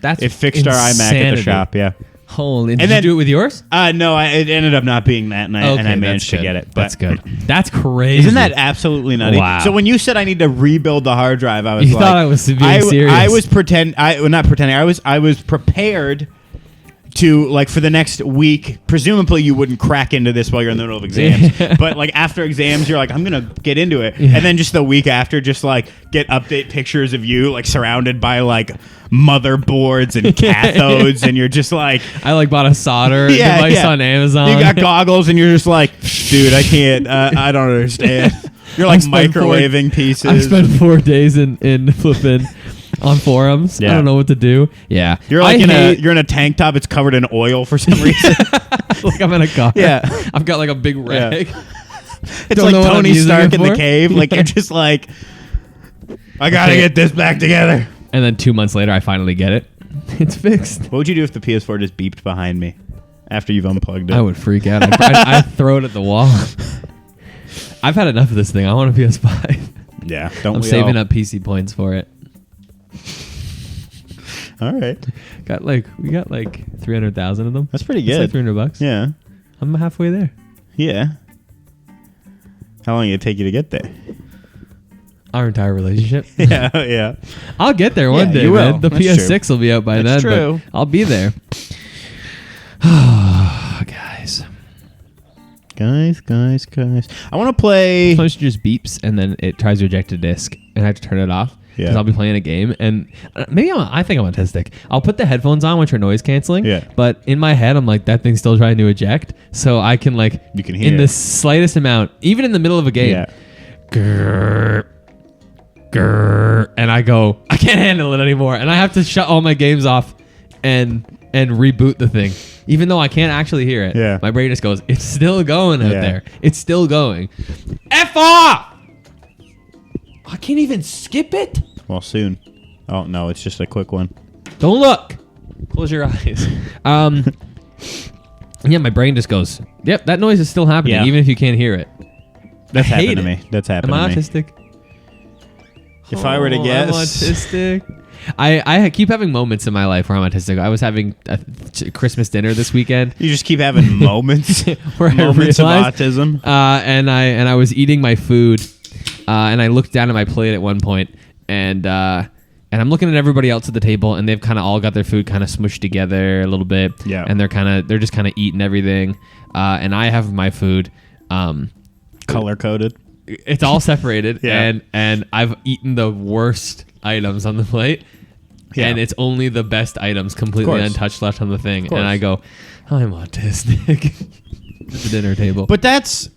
Speaker 3: It fixed
Speaker 2: insanity.
Speaker 3: our iMac at the shop, yeah.
Speaker 2: Holy!
Speaker 3: And
Speaker 2: Did
Speaker 3: then-
Speaker 2: you do it with yours?
Speaker 3: No, it ended up not being that, and I
Speaker 2: Okay,
Speaker 3: managed to
Speaker 2: that's
Speaker 3: get
Speaker 2: good.
Speaker 3: it. But
Speaker 2: That's good. That's crazy.
Speaker 3: Isn't that absolutely nutty?
Speaker 2: Wow.
Speaker 3: So when you said I need to rebuild the hard drive, I was
Speaker 2: You
Speaker 3: like,
Speaker 2: thought I was being serious.
Speaker 3: I was not pretending. I was prepared to, like, for the next week. Presumably, you wouldn't crack into this while you're in the middle of exams. But like after exams, you're like, I'm gonna get into it, and then just the week after, just like get update pictures of you like surrounded by like motherboards and cathodes, and you're just like.
Speaker 2: I like bought a solder device on Amazon.
Speaker 3: You got goggles, and you're just like, dude, I can't. I don't understand. You're like microwaving pieces.
Speaker 2: I spent 4 days in flipping on forums.
Speaker 3: Yeah.
Speaker 2: I don't know what to do. Yeah,
Speaker 3: You're like you're in a tank top. It's covered in oil for some reason.
Speaker 2: like I'm in a car.
Speaker 3: Yeah.
Speaker 2: I've got like a big rag.
Speaker 3: It's
Speaker 2: Don't
Speaker 3: like
Speaker 2: know what I'm
Speaker 3: Tony
Speaker 2: using
Speaker 3: Stark
Speaker 2: it
Speaker 3: in the
Speaker 2: for.
Speaker 3: cave. Like you're just like, I gotta
Speaker 2: Okay.
Speaker 3: get this back together.
Speaker 2: And then 2 months later, I finally get it. It's fixed.
Speaker 3: What would you do if the PS4 just beeped behind me after you've unplugged it?
Speaker 2: I would freak out. I'd throw it at the wall. I've had enough of this thing. I want a PS5.
Speaker 3: Yeah, don't
Speaker 2: I'm
Speaker 3: we
Speaker 2: saving
Speaker 3: all?
Speaker 2: up PC points for it.
Speaker 3: All right,
Speaker 2: We got like 300,000 of them.
Speaker 3: that's pretty
Speaker 2: It's
Speaker 3: good.
Speaker 2: like $300.
Speaker 3: Yeah,
Speaker 2: I'm halfway there.
Speaker 3: yeah. How long did it take you to get there?
Speaker 2: Our entire relationship.
Speaker 3: Yeah, yeah.
Speaker 2: I'll get there one
Speaker 3: Yeah,
Speaker 2: day,
Speaker 3: you will.
Speaker 2: man. The
Speaker 3: That's
Speaker 2: PS6 will be out by
Speaker 3: That's
Speaker 2: then.
Speaker 3: true.
Speaker 2: But I'll be there. Guys.
Speaker 3: Guys. I want to play.
Speaker 2: Sometimes it just beeps and then it tries to eject a disc and I have to turn it off. Because
Speaker 3: Yeah.
Speaker 2: I'll be playing a game and maybe I think I'm autistic. I'll put the headphones on which are noise canceling.
Speaker 3: Yeah.
Speaker 2: But in my head I'm like that thing's still trying to eject, so I can like
Speaker 3: You can hear
Speaker 2: in
Speaker 3: it.
Speaker 2: the slightest amount, even in the middle of a game.
Speaker 3: Yeah.
Speaker 2: Grrr, grrr, and I go, I can't handle it anymore, and I have to shut all my games off and reboot the thing, even though I can't actually hear it.
Speaker 3: Yeah.
Speaker 2: My brain just goes, it's still going out
Speaker 3: Yeah.
Speaker 2: there. It's still going. F off! I can't even skip it.
Speaker 3: Well, soon. Oh no, it's just a quick one.
Speaker 2: Don't look. Close your eyes. Yeah, my brain just goes, yep, that noise is still happening,
Speaker 3: Yeah.
Speaker 2: even if you can't hear it.
Speaker 3: That's
Speaker 2: I hate
Speaker 3: happened to
Speaker 2: it.
Speaker 3: me. That's happened
Speaker 2: Am I
Speaker 3: to me.
Speaker 2: autistic?
Speaker 3: If I were to
Speaker 2: I'm
Speaker 3: guess,
Speaker 2: autistic. I keep having moments in my life where I'm autistic. I was having a Christmas dinner this weekend.
Speaker 3: you just keep having moments,
Speaker 2: Where I
Speaker 3: moments of
Speaker 2: realized-
Speaker 3: autism.
Speaker 2: And I was eating my food, and I looked down at my plate at one point, and I'm looking at everybody else at the table, and they've kind of all got their food kind of smushed together a little bit,
Speaker 3: Yeah.
Speaker 2: and they're just kind of eating everything, and I have my food,
Speaker 3: Color coded.
Speaker 2: it's all separated,
Speaker 3: Yeah.
Speaker 2: and I've eaten the worst items on the plate.
Speaker 3: Yeah.
Speaker 2: And it's only the best items completely
Speaker 3: course.
Speaker 2: untouched left on the thing.
Speaker 3: course.
Speaker 2: And I go, I'm autistic at the dinner table.
Speaker 3: But that's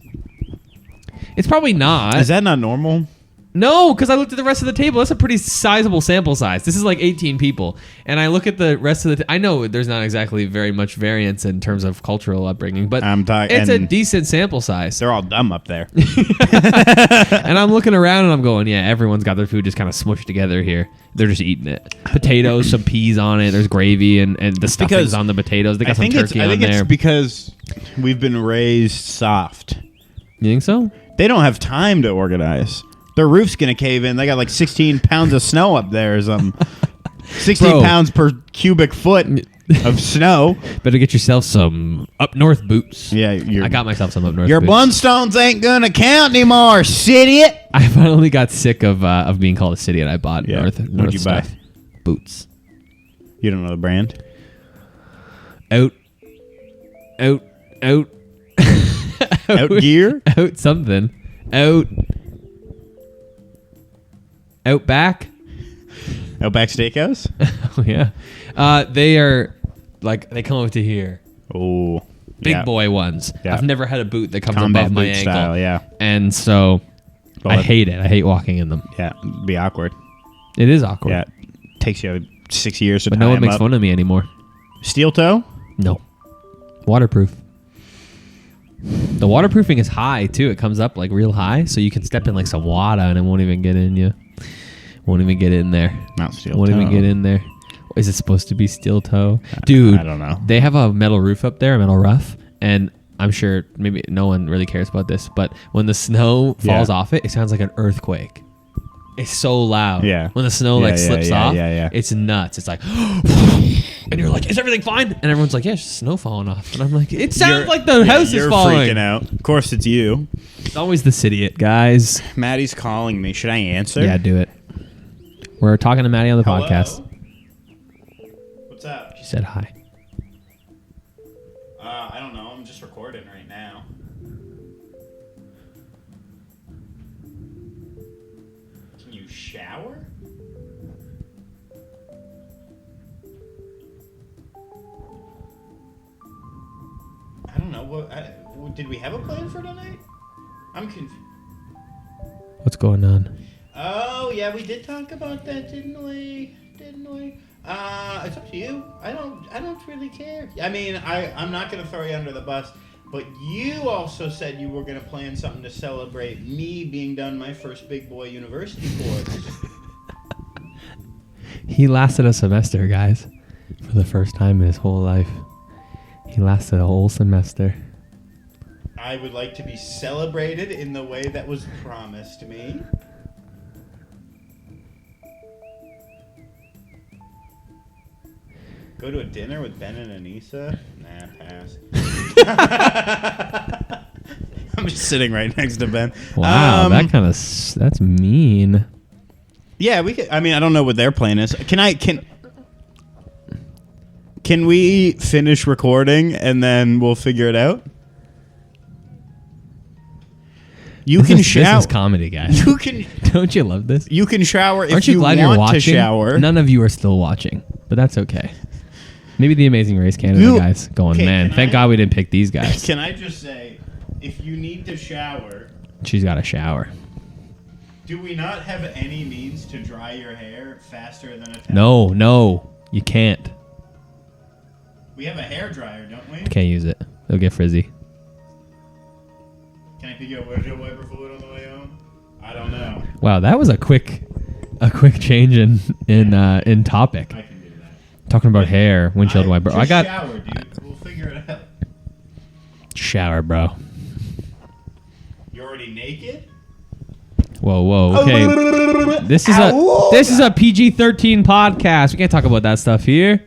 Speaker 2: it's probably not.
Speaker 3: is that not normal?
Speaker 2: No, because I looked at the rest of the table. That's a pretty sizable sample size. This is like 18 people. And I look at the rest of the... I know there's not exactly very much variance in terms of cultural upbringing, but
Speaker 3: I'm talking.
Speaker 2: it's a decent sample size.
Speaker 3: They're all dumb up there.
Speaker 2: And I'm looking around and I'm going, yeah, everyone's got their food just kind of smushed together here. They're just eating it. Potatoes, some peas on it. There's gravy and the stuffing's
Speaker 3: because
Speaker 2: on the potatoes. They
Speaker 3: I
Speaker 2: got some
Speaker 3: think
Speaker 2: turkey
Speaker 3: I
Speaker 2: on
Speaker 3: think
Speaker 2: there.
Speaker 3: it's because we've been raised soft.
Speaker 2: You think so?
Speaker 3: They don't have time to organize. Their roof's gonna cave in. They got like 16 pounds of snow up there or something. 16
Speaker 2: Bro.
Speaker 3: pounds per cubic foot of snow.
Speaker 2: Better get yourself some up north boots.
Speaker 3: Yeah,
Speaker 2: I got myself some up north
Speaker 3: your
Speaker 2: boots.
Speaker 3: Blundstones ain't gonna count anymore, city.
Speaker 2: I finally got sick of being called a city, and I bought
Speaker 3: Yeah.
Speaker 2: north
Speaker 3: What'd you buy?
Speaker 2: stuff. Boots.
Speaker 3: You don't know the brand?
Speaker 2: Out
Speaker 3: Out gear?
Speaker 2: out something out Outback.
Speaker 3: Outback Steakhouse?
Speaker 2: Oh yeah, they are like they come up to here,
Speaker 3: Oh,
Speaker 2: big
Speaker 3: yeah.
Speaker 2: boy ones.
Speaker 3: Yeah.
Speaker 2: I've never had a boot that comes
Speaker 3: Combat
Speaker 2: above my
Speaker 3: boot
Speaker 2: ankle,
Speaker 3: style, yeah.
Speaker 2: and so
Speaker 3: Well,
Speaker 2: I hate it. I hate walking in them.
Speaker 3: Yeah, it'd be awkward.
Speaker 2: It is awkward.
Speaker 3: Yeah, takes you 6 years to
Speaker 2: but
Speaker 3: tie
Speaker 2: no one
Speaker 3: them
Speaker 2: makes
Speaker 3: up.
Speaker 2: fun of me anymore.
Speaker 3: Steel toe?
Speaker 2: No, waterproof. The waterproofing is high too. It comes up like real high, so you can step in like some water and it won't even get in you. Won't even get in there.
Speaker 3: Not steel
Speaker 2: Won't
Speaker 3: toe.
Speaker 2: even get in there. Is it supposed to be steel toe? Dude,
Speaker 3: I don't know.
Speaker 2: They have a metal roof up there, a metal roof, and I'm sure maybe no one really cares about this, but when the snow falls
Speaker 3: Yeah.
Speaker 2: off it, it sounds like an earthquake. It's so loud.
Speaker 3: Yeah.
Speaker 2: When the snow slips off,
Speaker 3: yeah.
Speaker 2: it's nuts. It's like, and you're like, is everything fine? And everyone's like, yeah, it's just snow falling off. And I'm like, it sounds like the house is falling.
Speaker 3: You're freaking out. Of course, it's you.
Speaker 2: It's always the idiot, guys.
Speaker 3: Maddie's calling me. Should I answer?
Speaker 2: Yeah, do it. We're talking to Maddie on the
Speaker 3: Hello?
Speaker 2: podcast.
Speaker 3: What's up?
Speaker 2: She said hi.
Speaker 3: I don't know. I'm just recording right now. Can you shower? I don't know. Did we have a plan for tonight? I'm confused.
Speaker 2: What's going on?
Speaker 3: Oh, yeah, we did talk about that, didn't we? It's up to you. I don't really care. I mean, I'm not going to throw you under the bus, but you also said you were going to plan something to celebrate me being done my first big boy university course.
Speaker 2: He lasted a semester, guys. For the first time in his whole life. He lasted a whole semester.
Speaker 3: I would like to be celebrated in the way that was promised me. Go to a dinner with Ben and Anissa? Nah, pass. I'm just sitting right next to Ben.
Speaker 2: Wow, that's mean.
Speaker 3: Yeah, we could. I mean, I don't know what their plan is. Can we finish recording and then we'll figure it out? You can shower.
Speaker 2: This is comedy, guys.
Speaker 3: You can.
Speaker 2: Don't you love this?
Speaker 3: You can shower if
Speaker 2: Aren't you glad
Speaker 3: want
Speaker 2: you're watching?
Speaker 3: to shower.
Speaker 2: None of you are still watching, but that's okay. Maybe the Amazing Race Canada guys going,
Speaker 3: okay,
Speaker 2: man, thank God we didn't pick these guys.
Speaker 3: Can I just say, if you need to shower,
Speaker 2: She's got a shower.
Speaker 3: do we not have any means to dry your hair faster than a towel?
Speaker 2: No, you can't.
Speaker 3: We have a hair dryer, don't we?
Speaker 2: Can't use it. It'll get frizzy.
Speaker 3: Can I pick you up windshield wiper fluid on the way home? I don't know.
Speaker 2: Wow, that was a quick change in topic.
Speaker 3: I can do that.
Speaker 2: Talking about hair, windshield wiper.
Speaker 3: Just
Speaker 2: I got
Speaker 3: shower, dude. We'll figure it out.
Speaker 2: shower, bro.
Speaker 3: You're already naked?
Speaker 2: Whoa, okay. This is a PG-13 podcast. We can't talk about that stuff here.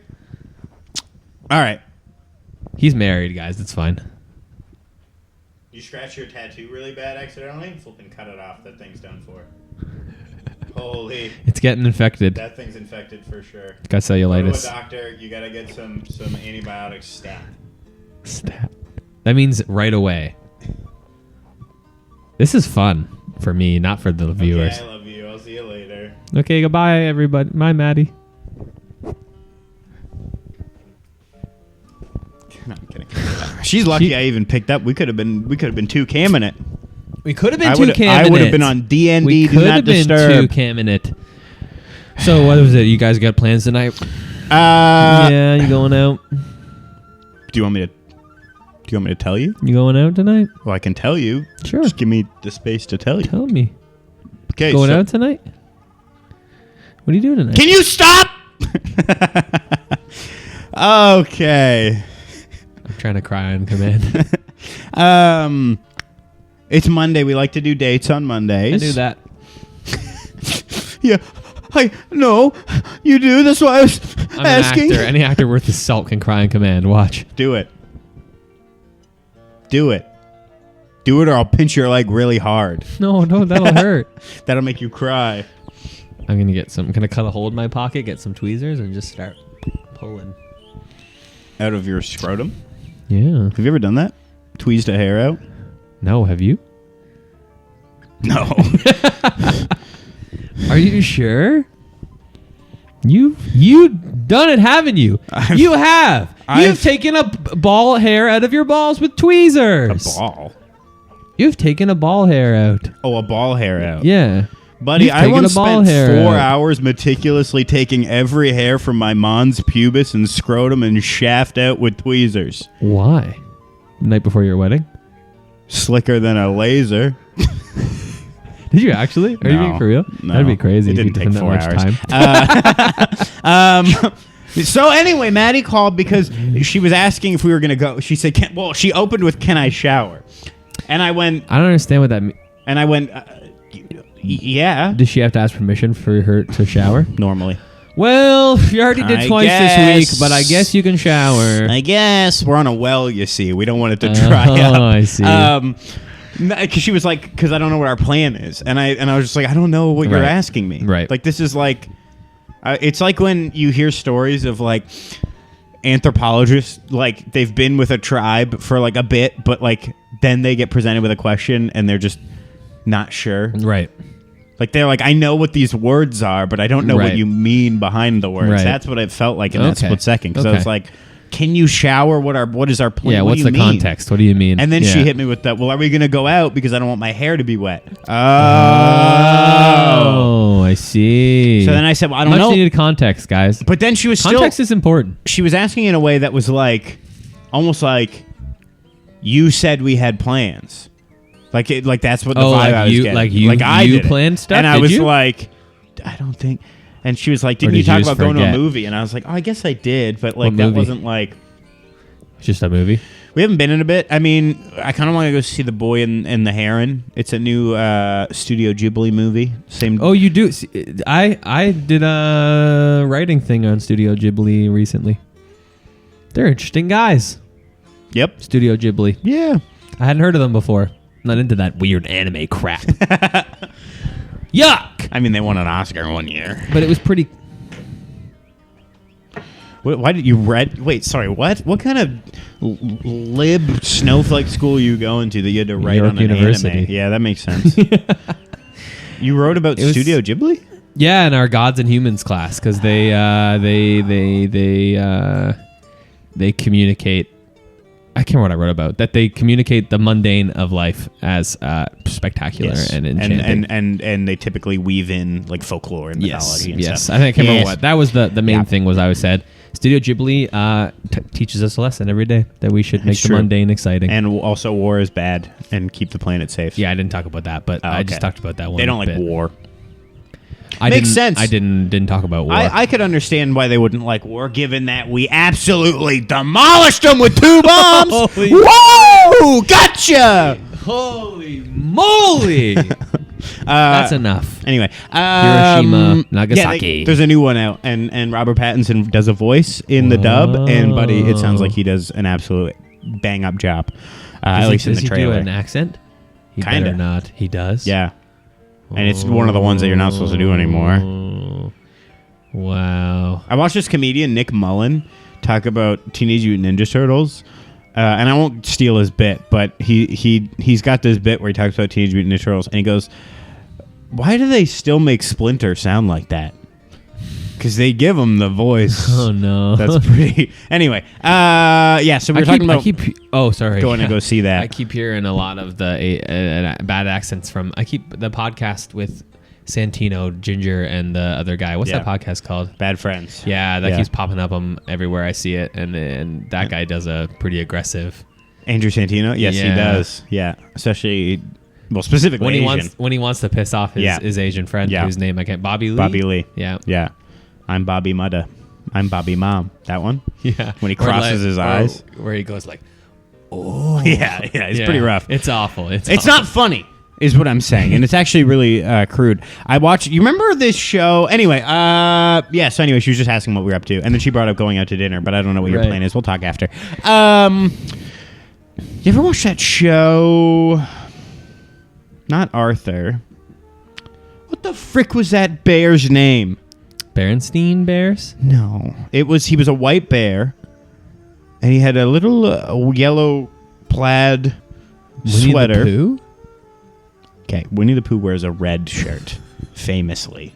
Speaker 3: All right.
Speaker 2: He's married, guys. It's fine.
Speaker 3: You scratch your tattoo really bad accidentally? Flipping cut it off. That thing's done for. Holy.
Speaker 2: It's getting infected.
Speaker 3: That thing's infected for sure.
Speaker 2: Got
Speaker 3: Go to a
Speaker 2: cellulitis.
Speaker 3: doctor. You got to get some antibiotics stat.
Speaker 2: Stat. That means right away. This is fun for me, not for the viewers.
Speaker 3: Okay, I love you. I'll see you later.
Speaker 2: Okay, goodbye, everybody. Bye, Maddie.
Speaker 3: No, I'm kidding. She's lucky I even picked up. We could have been two camming it.
Speaker 2: We could have been
Speaker 3: I
Speaker 2: two camming
Speaker 3: I would have
Speaker 2: it.
Speaker 3: been on DND.
Speaker 2: We
Speaker 3: Do
Speaker 2: could
Speaker 3: not
Speaker 2: have been
Speaker 3: disturb.
Speaker 2: two camming it. So what was it? You guys got plans tonight?
Speaker 3: Yeah.
Speaker 2: Yeah, you going out?
Speaker 3: Do you want me to tell you?
Speaker 2: You going out tonight?
Speaker 3: Well, I can tell you.
Speaker 2: Sure.
Speaker 3: Just give me the space to tell you.
Speaker 2: Tell me.
Speaker 3: Okay.
Speaker 2: Going out tonight? What are you doing tonight?
Speaker 3: Can you stop? Okay.
Speaker 2: I'm trying to cry on command.
Speaker 3: It's Monday. We like to do dates on Mondays.
Speaker 2: I knew that.
Speaker 3: Yeah. No, you do. That's why I was
Speaker 2: I'm
Speaker 3: asking.
Speaker 2: an actor. Any actor worth his salt can cry on command. Watch.
Speaker 3: Do it. Do it. Do it or I'll pinch your leg really hard.
Speaker 2: No, that'll hurt.
Speaker 3: That'll make you cry.
Speaker 2: I'm gonna cut a hole in my pocket, get some tweezers, and just start pulling.
Speaker 3: Out of your scrotum?
Speaker 2: Yeah.
Speaker 3: Have you ever done that? Tweezed a hair out?
Speaker 2: No, have you?
Speaker 3: No.
Speaker 2: Are you sure? You've done it, haven't you? You have. You've taken a ball hair out of your balls with tweezers.
Speaker 3: A ball?
Speaker 2: You've taken a ball hair out.
Speaker 3: Oh, a ball hair out.
Speaker 2: Yeah.
Speaker 3: Buddy,
Speaker 2: You've
Speaker 3: I
Speaker 2: taken
Speaker 3: once
Speaker 2: a ball
Speaker 3: spent
Speaker 2: hair
Speaker 3: 4
Speaker 2: out.
Speaker 3: hours meticulously taking every hair from my mons pubis and scrotum and shaft out with tweezers.
Speaker 2: Why? The night before your wedding?
Speaker 3: Slicker than a laser.
Speaker 2: Did you actually? Are you being for real?
Speaker 3: No.
Speaker 2: That'd be crazy.
Speaker 3: It
Speaker 2: if you
Speaker 3: didn't take
Speaker 2: that
Speaker 3: 4
Speaker 2: much
Speaker 3: hours.
Speaker 2: time.
Speaker 3: So anyway, Maddie called because she was asking if we were going to go. She said, she opened with, "Can I shower?" And I went,
Speaker 2: I don't understand what that means.
Speaker 3: and I went, Yeah.
Speaker 2: Does she have to ask permission for her to shower?
Speaker 3: Normally.
Speaker 2: Well, you already did
Speaker 3: I
Speaker 2: twice
Speaker 3: guess.
Speaker 2: this week, but I guess you can shower.
Speaker 3: I guess we're on a well. You see, we don't want it to dry up.
Speaker 2: Oh, I see.
Speaker 3: Because she was like, because I don't know what our plan is, and I was just like, I don't know what you're
Speaker 2: Right.
Speaker 3: asking me.
Speaker 2: Right.
Speaker 3: Like this is like, it's like when you hear stories of like anthropologists, like they've been with a tribe for like a bit, but like then they get presented with a question and they're just not sure.
Speaker 2: Right.
Speaker 3: Like they're like, I know what these words are, but I don't know
Speaker 2: Right.
Speaker 3: what you mean behind the words.
Speaker 2: Right.
Speaker 3: That's what it felt like in that
Speaker 2: Okay.
Speaker 3: split second. Because I
Speaker 2: Okay.
Speaker 3: was like, can you shower? What is our plan?
Speaker 2: Yeah,
Speaker 3: What
Speaker 2: what's
Speaker 3: do you
Speaker 2: the
Speaker 3: mean?
Speaker 2: context? What do you mean?
Speaker 3: And then
Speaker 2: Yeah.
Speaker 3: she hit me with that. Well, are we gonna go out because I don't want my hair to be wet?
Speaker 2: Oh, I see.
Speaker 3: So then I said, well, I don't
Speaker 2: Much
Speaker 3: know.
Speaker 2: needed context, guys.
Speaker 3: But then she was
Speaker 2: Context is important.
Speaker 3: she was asking in a way that was like, almost like, you said we had plans. Like that's what the
Speaker 2: Oh,
Speaker 3: vibe
Speaker 2: like
Speaker 3: I was
Speaker 2: you-
Speaker 3: getting.
Speaker 2: like you-
Speaker 3: I
Speaker 2: you
Speaker 3: did it.
Speaker 2: planned stuff?
Speaker 3: and I
Speaker 2: Did
Speaker 3: was
Speaker 2: you?
Speaker 3: like, I don't think. And she was like, didn't
Speaker 2: did
Speaker 3: you talk
Speaker 2: you just
Speaker 3: about going to a
Speaker 2: forget?
Speaker 3: movie? And I was like, oh, I guess I did, but like
Speaker 2: What
Speaker 3: that
Speaker 2: movie?
Speaker 3: wasn't like.
Speaker 2: Just a movie.
Speaker 3: We haven't been in a bit. I mean, I kind of want to go see The Boy and the Heron. It's a new Studio Ghibli movie. Same.
Speaker 2: Oh, you do. See, I did a writing thing on Studio Ghibli recently. They're interesting guys.
Speaker 3: Yep.
Speaker 2: Studio Ghibli.
Speaker 3: Yeah.
Speaker 2: I hadn't heard of them before. Not into that weird anime crap. Yuck!
Speaker 3: I mean, they won an Oscar one year.
Speaker 2: But it was pretty.
Speaker 3: Why did you read? Wait, sorry. What? What kind of lib snowflake school are you going to that you had to write
Speaker 2: York
Speaker 3: on an
Speaker 2: University.
Speaker 3: anime? Yeah, that makes sense. You wrote about
Speaker 2: was-
Speaker 3: Studio Ghibli?
Speaker 2: Yeah, in our Gods and Humans class, because they communicate. I can't remember what I wrote about. That they communicate the mundane of life as spectacular and enchanting.
Speaker 3: and they typically weave in like folklore and mythology and
Speaker 2: yes.
Speaker 3: stuff.
Speaker 2: I think I can't remember
Speaker 3: Yes.
Speaker 2: what. That was the main
Speaker 3: Yeah.
Speaker 2: thing was I always said Studio Ghibli teaches us a lesson every day that we should make
Speaker 3: It's
Speaker 2: the
Speaker 3: true.
Speaker 2: mundane exciting.
Speaker 3: And also, war is bad, and keep the planet safe.
Speaker 2: yeah, I didn't talk about that, but I just
Speaker 3: okay.
Speaker 2: talked about that one.
Speaker 3: They don't like
Speaker 2: bit.
Speaker 3: war.
Speaker 2: I
Speaker 3: Makes
Speaker 2: didn't-
Speaker 3: sense.
Speaker 2: I didn't talk about war.
Speaker 3: I could understand why they wouldn't like war, given that we absolutely demolished them with 2 bombs.
Speaker 2: Holy-
Speaker 3: Whoa! Gotcha!
Speaker 2: Holy moly! That's enough.
Speaker 3: Anyway,
Speaker 2: Hiroshima, Nagasaki.
Speaker 3: there's a new one out, and Robert Pattinson does a voice in the dub, and buddy, it sounds like he does an absolute bang up job. At least in the
Speaker 2: does he
Speaker 3: trailer.
Speaker 2: do an accent? He
Speaker 3: Kinda.
Speaker 2: better not. He does?
Speaker 3: Yeah, and it's one of the ones that you're not supposed to do anymore.
Speaker 2: Oh, wow.
Speaker 3: I watched this comedian Nick Mullen talk about Teenage Mutant Ninja Turtles, and I won't steal his bit, but he's got this bit where he talks about Teenage Mutant Ninja Turtles, and he goes, "Why do they still make Splinter sound like that? Because they give him the voice."
Speaker 2: Oh, no.
Speaker 3: That's pretty. Anyway, yeah. So we're talking about
Speaker 2: oh, sorry.
Speaker 3: going to go see that.
Speaker 2: I keep hearing a lot of the bad accents from. I keep the podcast with Santino, Ginger, and the other guy. What's
Speaker 3: Yeah.
Speaker 2: that podcast called?
Speaker 3: Bad Friends.
Speaker 2: Yeah, that
Speaker 3: Yeah.
Speaker 2: keeps popping up everywhere I see it, and that guy does a pretty aggressive.
Speaker 3: Andrew Santino. Yes, he
Speaker 2: Yeah.
Speaker 3: does. Yeah, especially specifically
Speaker 2: When
Speaker 3: Asian.
Speaker 2: he wants to piss off
Speaker 3: Yeah.
Speaker 2: his Asian friend,
Speaker 3: Yeah.
Speaker 2: whose name I can't. Bobby Lee.
Speaker 3: Bobby Lee.
Speaker 2: Yeah.
Speaker 3: Yeah, I'm Bobby Mudda. I'm Bobby Mom. That one.
Speaker 2: Yeah.
Speaker 3: When he
Speaker 2: Or
Speaker 3: crosses his eyes.
Speaker 2: where he goes like,
Speaker 3: Yeah, it's
Speaker 2: yeah.
Speaker 3: pretty rough.
Speaker 2: It's awful. It's
Speaker 3: It's not funny, is what I'm saying, and it's actually really crude. I watched. You remember this show? Anyway, yeah. So anyway, she was just asking what we were up to, and then she brought up going out to dinner, but I don't know what your
Speaker 2: Right.
Speaker 3: plan is. We'll talk after. You ever watch that show? Not Arthur. What the frick was that bear's name?
Speaker 2: Berenstein Bears.
Speaker 3: No, he was a white bear, and he had a little yellow plaid sweater.
Speaker 2: Winnie the Pooh?
Speaker 3: Okay, Winnie the Pooh wears a red shirt, famously.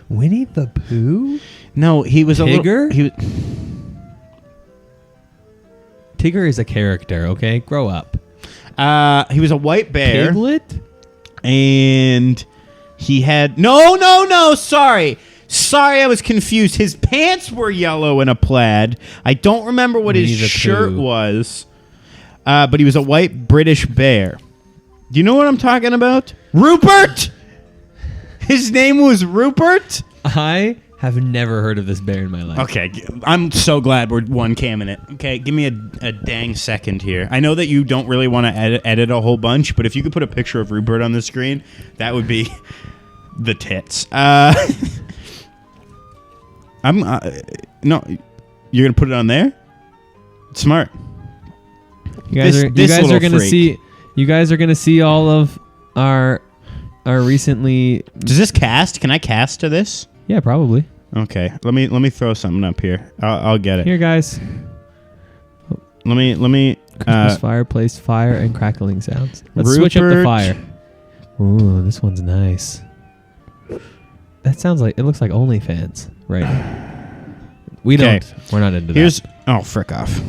Speaker 2: Winnie the Pooh?
Speaker 3: No, he was
Speaker 2: Tigger?
Speaker 3: a little.
Speaker 2: Tigger is a character, okay? Grow up.
Speaker 3: He was a white bear,
Speaker 2: Piglet?
Speaker 3: and he had no. Sorry, I was confused. His pants were yellow and a plaid. I don't remember what his
Speaker 2: Winnie the
Speaker 3: shirt
Speaker 2: Pooh.
Speaker 3: was, but he was a white British bear. Do you know what I'm talking about? Rupert. His name was Rupert.
Speaker 2: I have never heard of this bear in my life.
Speaker 3: Okay, I'm so glad we're one camming it. Okay, give me a dang second here. I know that you don't really want to edit a whole bunch, but if you could put a picture of Rupert on the screen, that would be the tits. I'm no. You're gonna put it on there. Smart.
Speaker 2: You guys are gonna see. You guys are gonna see all of our recently.
Speaker 3: Does this cast? Can I cast to this?
Speaker 2: Yeah, probably.
Speaker 3: Okay. Let me throw something up here. I'll get it.
Speaker 2: Here, guys.
Speaker 3: Let me.
Speaker 2: Christmas fireplace, fire, and crackling sounds. Let's switch up the fire. Ooh, this one's nice. That sounds like it looks like OnlyFans, right? We don't. We're not into that.
Speaker 3: Oh, frick off.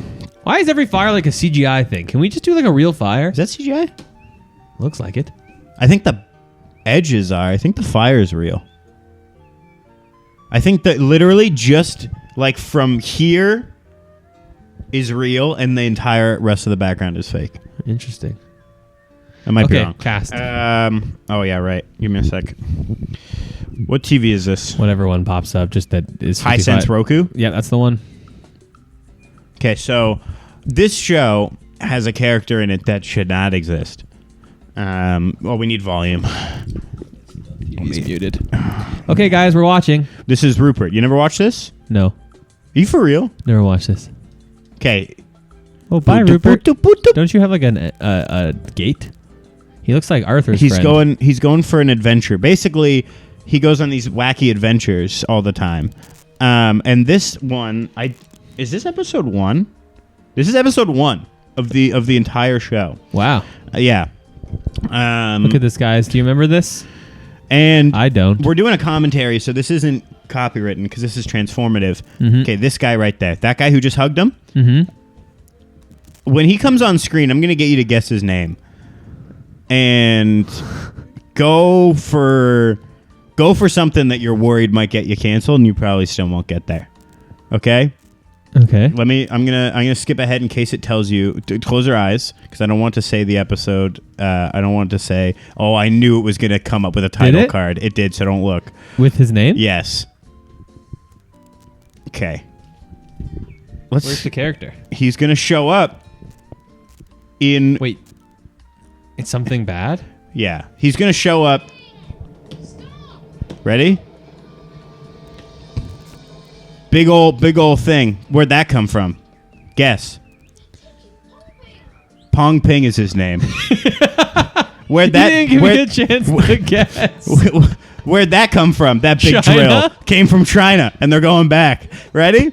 Speaker 2: Why is every fire like a CGI thing? Can we just do like a real fire?
Speaker 3: Is that CGI?
Speaker 2: Looks like it.
Speaker 3: I think the edges are. I think the fire is real. I think that literally just like from here is real and the entire rest of the background is fake.
Speaker 2: Interesting.
Speaker 3: I might be wrong.
Speaker 2: Cast.
Speaker 3: Oh, yeah, right. Give me a sec. What TV is this?
Speaker 2: Whatever one pops up, just that is 55.
Speaker 3: Hisense Roku?
Speaker 2: Yeah, that's the one.
Speaker 3: Okay, so this show has a character in it that should not exist. Well, we need volume.
Speaker 2: He's muted. Okay, guys, we're watching.
Speaker 3: This is Rupert. You never watched this?
Speaker 2: No.
Speaker 3: Are you for real?
Speaker 2: Never watched this.
Speaker 3: Okay.
Speaker 2: Oh, bye, Rupert. Don't you have like a gate? He looks like Arthur's friend.
Speaker 3: He's going for an adventure. Basically, he goes on these wacky adventures all the time. And this one, is this episode 1? This is episode 1 of the entire show.
Speaker 2: Wow.
Speaker 3: Yeah.
Speaker 2: Look at this, guys. Do you remember this?
Speaker 3: And
Speaker 2: I don't.
Speaker 3: We're doing a commentary, so this isn't copywritten because this is transformative.
Speaker 2: Mm-hmm.
Speaker 3: Okay, this guy right there. That guy who just hugged him?
Speaker 2: Mm-hmm.
Speaker 3: When he comes on screen, I'm going to get you to guess his name. And go for something that you're worried might get you canceled, and you probably still won't get there. Okay?
Speaker 2: Okay.
Speaker 3: I'm gonna skip ahead in case it tells you to close your eyes because I don't want to say the episode. I don't want to say, oh, I knew it was gonna come up with a title card. It did, so don't look.
Speaker 2: With his name?
Speaker 3: Yes. Okay.
Speaker 2: Where's the character?
Speaker 3: He's gonna show up in.
Speaker 2: Wait. It's something bad?
Speaker 3: Yeah. He's gonna show up. Ready? Big old thing. Where'd that come from? Guess. Pong Ping is his name. Where'd that?
Speaker 2: You didn't give me a chance to guess.
Speaker 3: Where'd that come from? That big
Speaker 2: China?
Speaker 3: drill came from China, and they're going back. Ready?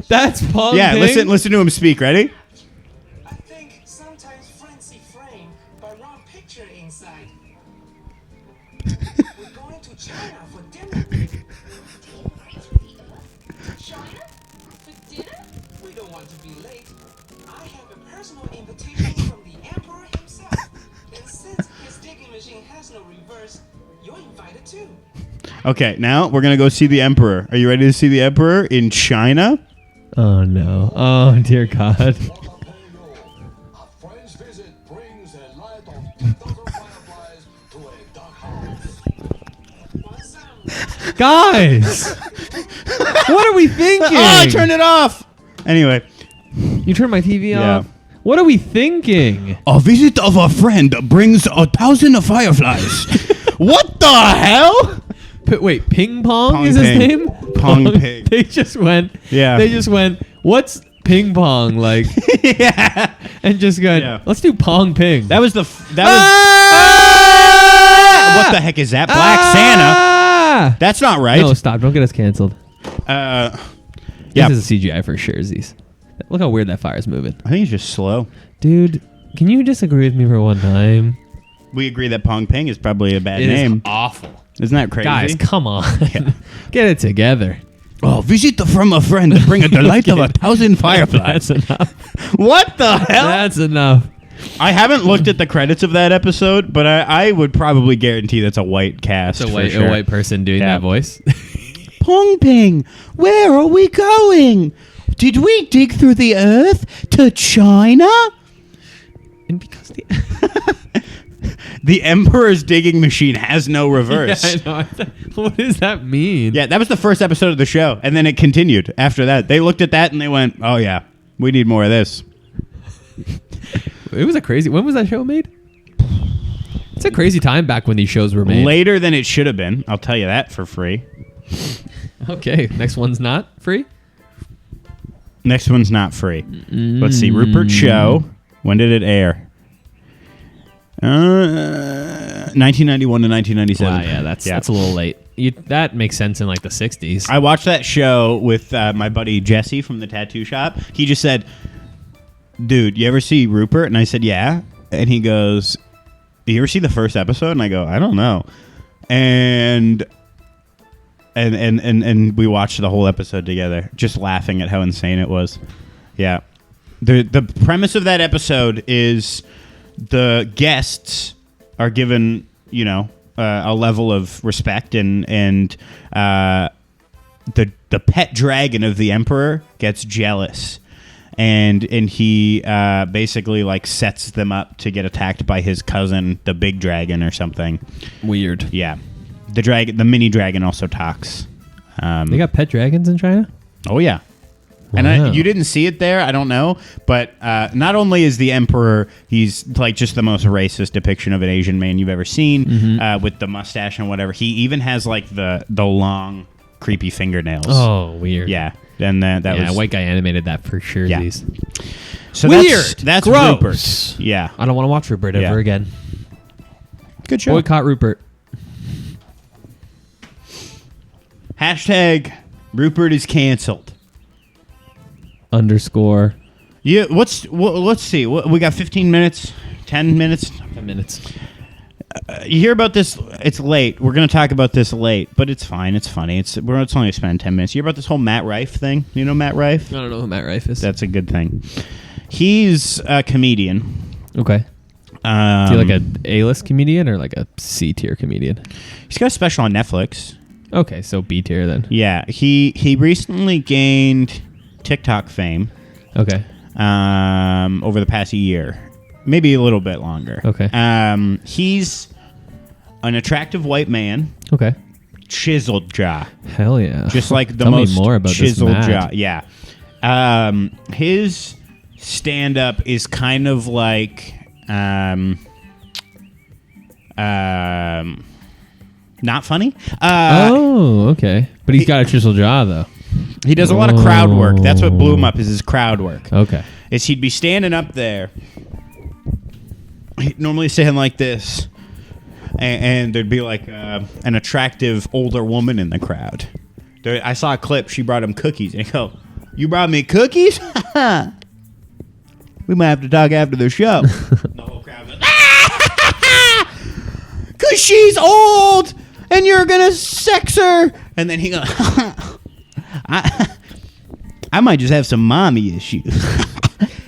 Speaker 2: That's Pong Ping?
Speaker 3: Yeah, listen to him speak. Ready?
Speaker 4: I think sometimes friends see frame, but wrong picture inside. We're going to China for dinner.
Speaker 5: China? For dinner?
Speaker 4: We don't want to be late. I have a personal invitation from the emperor himself. And since his digging machine has no reverse, you're invited too.
Speaker 3: Okay, now we're gonna go see the Emperor. Are you ready to see the Emperor in China?
Speaker 2: Oh, no. Oh, dear God.
Speaker 6: A friend's visit brings a light of 10,000 fireflies to a dark house.
Speaker 2: Guys! What are we thinking?
Speaker 3: Oh, I turned it off. Anyway,
Speaker 2: You turned my TV
Speaker 3: Yeah.
Speaker 2: off? What are we thinking?
Speaker 3: a visit of a friend brings 1,000 fireflies. What the hell?
Speaker 2: Wait, Ping Pong,
Speaker 3: Pong
Speaker 2: is his
Speaker 3: Ping.
Speaker 2: name?
Speaker 3: Pong Ping.
Speaker 2: They just went.
Speaker 3: Yeah.
Speaker 2: They just went. What's Ping Pong like?
Speaker 3: Yeah.
Speaker 2: And just going.
Speaker 3: Yeah.
Speaker 2: Let's do Pong Ping.
Speaker 3: That was what the heck is that? Black Santa? That's not right.
Speaker 2: No, stop! Don't get us canceled.
Speaker 3: Yeah.
Speaker 2: This is a CGI for sure. Z's. Look how weird that fire's moving,
Speaker 3: I think it's just slow.
Speaker 2: dude. Can you disagree with me for one time?
Speaker 3: We agree that Pong Ping is probably a bad
Speaker 2: It
Speaker 3: name.
Speaker 2: is awful.
Speaker 3: Isn't that crazy?
Speaker 2: Guys, come on. Get it together.
Speaker 3: Oh, visit from a friend to bring a delight of 1,000 fireflies.
Speaker 2: That's enough.
Speaker 3: What the hell?
Speaker 2: That's enough.
Speaker 3: I haven't looked at the credits of that episode, but I would probably guarantee that's a white cast.
Speaker 2: It's
Speaker 3: for
Speaker 2: a
Speaker 3: sure.
Speaker 2: white person doing
Speaker 3: Yeah.
Speaker 2: that voice.
Speaker 3: Pong Ping, where are we going? Did we dig through the earth to China?
Speaker 2: And because
Speaker 3: The Emperor's digging machine has no reverse.
Speaker 2: Yeah, I know. What does that mean?
Speaker 3: Yeah, that was the first episode of the show, and then it continued after that. They looked at that and they went, oh yeah, we need more of this.
Speaker 2: It was a crazy. When was that show made? It's a crazy time back when these shows were made.
Speaker 3: Later than it should have been. I'll tell you that for free.
Speaker 2: Okay, next one's not free?
Speaker 3: Next one's not free. Let's see. Rupert Show. When did it air? 1991 to 1997.
Speaker 2: Wow, yeah, that's a little late. That makes sense in like the 60s.
Speaker 3: I watched that show with my buddy Jesse from the tattoo shop. He just said, dude, you ever see Rupert? And I said, yeah. And he goes, you ever see the first episode? And I go, I don't know. And we watched the whole episode together, just laughing at how insane it was. Yeah. The premise of that episode is the guests are given, a level of respect, and the pet dragon of the emperor gets jealous, and he basically like sets them up to get attacked by his cousin, the big dragon or something.
Speaker 2: Weird.
Speaker 3: Yeah, the mini dragon also talks.
Speaker 2: They got pet dragons in China?
Speaker 3: Oh yeah.
Speaker 2: Wow.
Speaker 3: And you didn't see it there, I don't know, but not only is the emperor, he's like just the most racist depiction of an Asian man you've ever seen, with the mustache and whatever. He even has like the long, creepy fingernails.
Speaker 2: Oh, weird.
Speaker 3: Yeah, and that was
Speaker 2: a white guy animated that for sure.
Speaker 3: Yeah. So
Speaker 2: Weird.
Speaker 3: That's
Speaker 2: Gross.
Speaker 3: Rupert. Yeah,
Speaker 2: I don't want to watch Rupert ever again.
Speaker 3: good show.
Speaker 2: Boycott Rupert.
Speaker 3: Hashtag Rupert is canceled.
Speaker 2: _
Speaker 3: Yeah, let's see. We got 15 minutes, 10 minutes.
Speaker 2: 10 minutes.
Speaker 3: You hear about this? It's late. We're going to talk about this late, but it's fine. It's funny. It's only spending 10 minutes. You hear about this whole Matt Rife thing? You know Matt Rife?
Speaker 2: I don't know who Matt Rife is.
Speaker 3: That's a good thing. He's a comedian.
Speaker 2: Okay. Is he like a A-list comedian or like a C-tier comedian?
Speaker 3: He's got a special on Netflix.
Speaker 2: Okay, so B-tier then.
Speaker 3: Yeah, he recently gained TikTok fame.
Speaker 2: Okay.
Speaker 3: Over the past year, maybe a little bit longer.
Speaker 2: Okay.
Speaker 3: He's an attractive white man,
Speaker 2: Okay.
Speaker 3: chiseled jaw,
Speaker 2: Hell yeah.
Speaker 3: just like the
Speaker 2: Tell
Speaker 3: most
Speaker 2: me more about
Speaker 3: chiseled
Speaker 2: this
Speaker 3: jaw.
Speaker 2: Matt.
Speaker 3: Yeah. His stand-up is kind of like not funny.
Speaker 2: Oh, okay. But he's got a chisel jaw though.
Speaker 3: He does a lot of crowd work. That's what blew him up, is his crowd work.
Speaker 2: Okay.
Speaker 3: Is he'd be standing up there. He'd normally stand like this, and there'd be like an attractive older woman in the crowd. I saw a clip. She brought him cookies, and he go, "You brought me cookies? We might have to talk after the show." The whole crowd goes, "'Cause she's old, and you're gonna sex her." And then he goes, I might just have some mommy issues.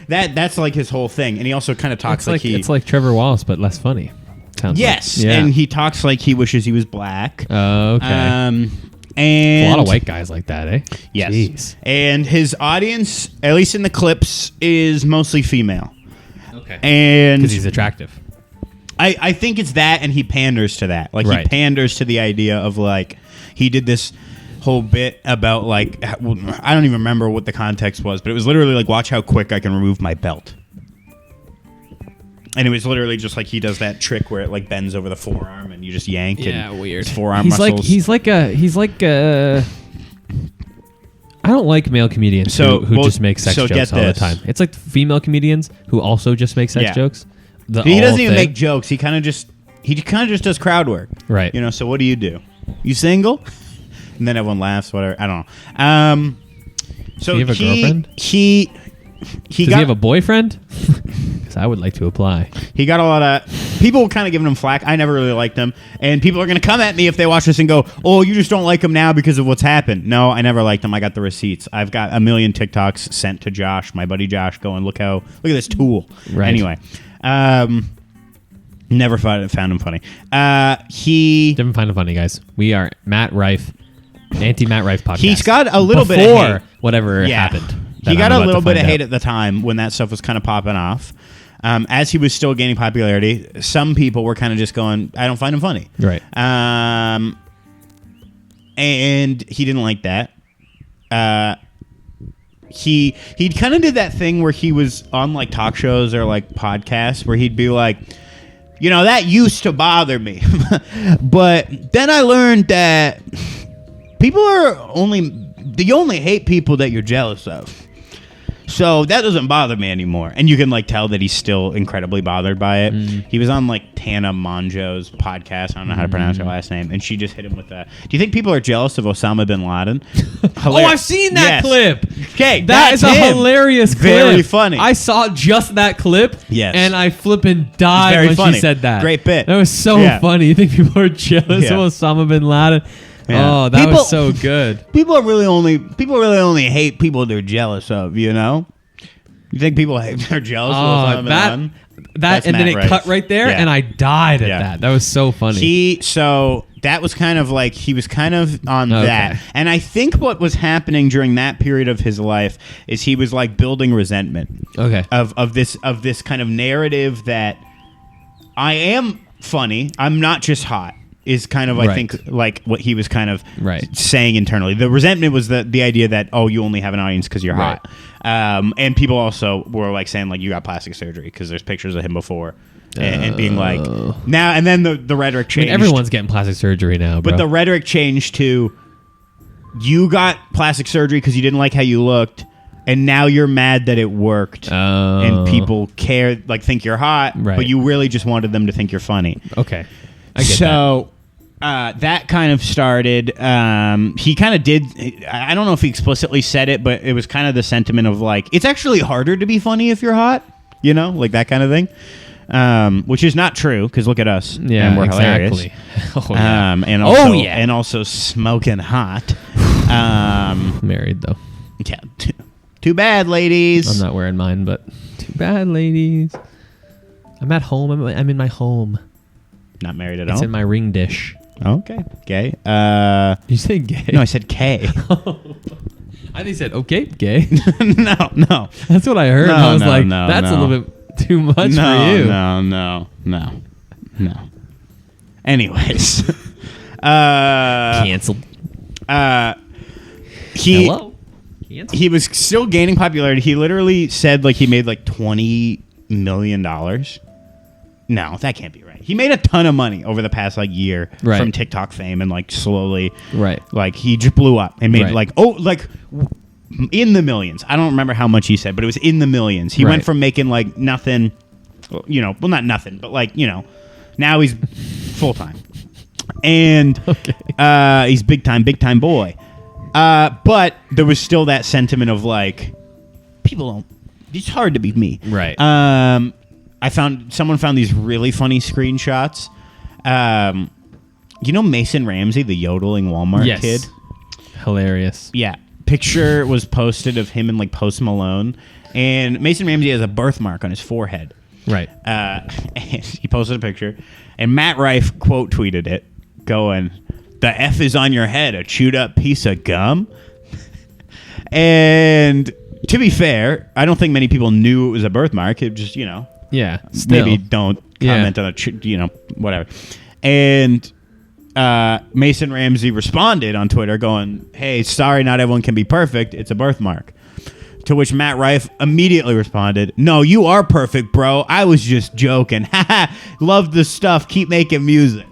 Speaker 3: That's like his whole thing, and he also kind of talks
Speaker 2: It's like Trevor Wallace, but less funny. Sounds
Speaker 3: yes,
Speaker 2: like. Yeah.
Speaker 3: and he talks like he wishes he was black.
Speaker 2: Okay.
Speaker 3: And
Speaker 2: a lot of white guys like that, eh?
Speaker 3: Yes,
Speaker 2: Jeez.
Speaker 3: and his audience, at least in the clips, is mostly female.
Speaker 2: Okay.
Speaker 3: And
Speaker 2: Because he's attractive.
Speaker 3: I think it's that, and he panders to that. Like,
Speaker 2: Right.
Speaker 3: he panders to the idea of, like, he did this whole bit about, like, I don't even remember what the context was, but it was literally like, watch how quick I can remove my belt. And it was literally just like he does that trick where it like bends over the forearm and you just yank.
Speaker 2: Yeah,
Speaker 3: and
Speaker 2: weird.
Speaker 3: his forearm
Speaker 2: he's
Speaker 3: muscles.
Speaker 2: like I don't like male comedians
Speaker 3: So,
Speaker 2: who
Speaker 3: well,
Speaker 2: just make sex
Speaker 3: so
Speaker 2: jokes
Speaker 3: get
Speaker 2: all the
Speaker 3: this.
Speaker 2: time. It's like female comedians who also just make sex
Speaker 3: Yeah.
Speaker 2: jokes.
Speaker 3: He doesn't even make jokes. He kind of just does crowd work.
Speaker 2: Right.
Speaker 3: You know, so what do? You single? And then everyone laughs, whatever. I don't know. So
Speaker 2: Does he have a girlfriend?
Speaker 3: He
Speaker 2: Does he have a boyfriend? Because I would like to apply.
Speaker 3: He got a lot of people kind of giving him flack. I never really liked him, and people are going to come at me if they watch this and go, "Oh, you just don't like him now because of what's happened." No, I never liked him. I got the receipts. I've got a million TikToks sent to Josh, my buddy Josh, going, "Look at this tool."
Speaker 2: Right.
Speaker 3: Anyway, never found him funny. He
Speaker 2: Didn't find it funny, guys. We are Matt Rife, anti-Matt Rife podcast.
Speaker 3: He's got a little bit of
Speaker 2: Before
Speaker 3: hate.
Speaker 2: whatever
Speaker 3: Yeah.
Speaker 2: happened.
Speaker 3: He
Speaker 2: that
Speaker 3: got
Speaker 2: I'm
Speaker 3: a
Speaker 2: about
Speaker 3: little
Speaker 2: to
Speaker 3: bit of
Speaker 2: find
Speaker 3: hate
Speaker 2: out.
Speaker 3: at the time when that stuff was kind of popping off. As he was still gaining popularity, some people were kind of just going, "I don't find him funny."
Speaker 2: Right.
Speaker 3: And he didn't like that. He kind of did that thing where he was on like talk shows or like podcasts where he'd be like, that used to bother me. But then I learned that you only hate people that you're jealous of. So that doesn't bother me anymore. And you can tell that he's still incredibly bothered by it. He was on Tana Mongeau's podcast. I don't know how to pronounce her last name. And she just hit him with that. Do you think people are jealous of Osama bin Laden?
Speaker 2: Oh, I've seen that clip.
Speaker 3: Okay,
Speaker 2: that is a hilarious clip.
Speaker 3: Very funny.
Speaker 2: I saw just that clip.
Speaker 3: Yes.
Speaker 2: And I flippin' died
Speaker 3: very
Speaker 2: when
Speaker 3: funny.
Speaker 2: she said that.
Speaker 3: Great bit.
Speaker 2: That was so funny. You think people are jealous of Osama bin Laden?
Speaker 3: Yeah.
Speaker 2: Oh, that was so good.
Speaker 3: People really only hate people they're jealous of, You think people they're jealous of Osama bin Laden?
Speaker 2: That and
Speaker 3: Matt
Speaker 2: then it
Speaker 3: Rife.
Speaker 2: cut right there,
Speaker 3: Yeah.
Speaker 2: and I died at
Speaker 3: Yeah.
Speaker 2: that. That was so funny.
Speaker 3: So that was kind of he was kind of on that. And I think what was happening during that period of his life is he was building resentment.
Speaker 2: Okay.
Speaker 3: Of this kind of narrative that I am funny, I'm not just hot. Is kind of I think what he was kind of saying internally. The resentment was the idea that you only have an audience because you're hot, and people also were saying you got plastic surgery because there's pictures of him before, and being now and then the rhetoric changed.
Speaker 2: Everyone's getting plastic surgery now, bro.
Speaker 3: But the rhetoric changed to you got plastic surgery because you didn't like how you looked, and now you're mad that it worked, and people care think you're hot, but you really just wanted them to think you're funny.
Speaker 2: Okay. I get
Speaker 3: that kind of started. He kind of did. I don't know if he explicitly said it, but it was kind of the sentiment of it's actually harder to be funny if you're hot. That kind of thing. Which is not true because look at us.
Speaker 2: Yeah,
Speaker 3: and we're
Speaker 2: exactly.
Speaker 3: hilarious. And also smoking hot.
Speaker 2: Married though.
Speaker 3: Yeah. Too bad, ladies.
Speaker 2: I'm not wearing mine, but too bad, ladies. I'm at home. I'm in my home.
Speaker 3: Not married at all.
Speaker 2: It's in my ring dish.
Speaker 3: Okay. Gay.
Speaker 2: You said gay?
Speaker 3: No, I said K.
Speaker 2: I think you said okay, gay.
Speaker 3: No.
Speaker 2: That's what I heard.
Speaker 3: No,
Speaker 2: I was
Speaker 3: no, no,
Speaker 2: that's
Speaker 3: no.
Speaker 2: a little bit too much for you.
Speaker 3: No. Anyways.
Speaker 2: Canceled. Hello? Canceled?
Speaker 3: He was still gaining popularity. He literally said he made $20 million. No, that can't be right. He made a ton of money over the past year from TikTok fame and slowly he just blew up and made in the millions. I don't remember how much he said, but it was in the millions. He went from making nothing, well not nothing, but now he's full time. And he's big time boy. But there was still that sentiment of people don't, it's hard to be me.
Speaker 2: Right.
Speaker 3: Someone found these really funny screenshots. Mason Ramsey, the yodeling Walmart kid?
Speaker 2: Hilarious.
Speaker 3: Yeah. Picture was posted of him and Post Malone. And Mason Ramsey has a birthmark on his forehead.
Speaker 2: Right.
Speaker 3: And he posted a picture. And Matt Rife quote tweeted it, going, "The F is on your head, a chewed up piece of gum." And to be fair, I don't think many people knew it was a birthmark. It just,
Speaker 2: Yeah, still.
Speaker 3: maybe don't comment on whatever. And Mason Ramsey responded on Twitter going, "Hey, sorry, not everyone can be perfect. It's a birthmark." To which Matt Rife immediately responded, "No, you are perfect, bro. I was just joking. Love the stuff. Keep making music."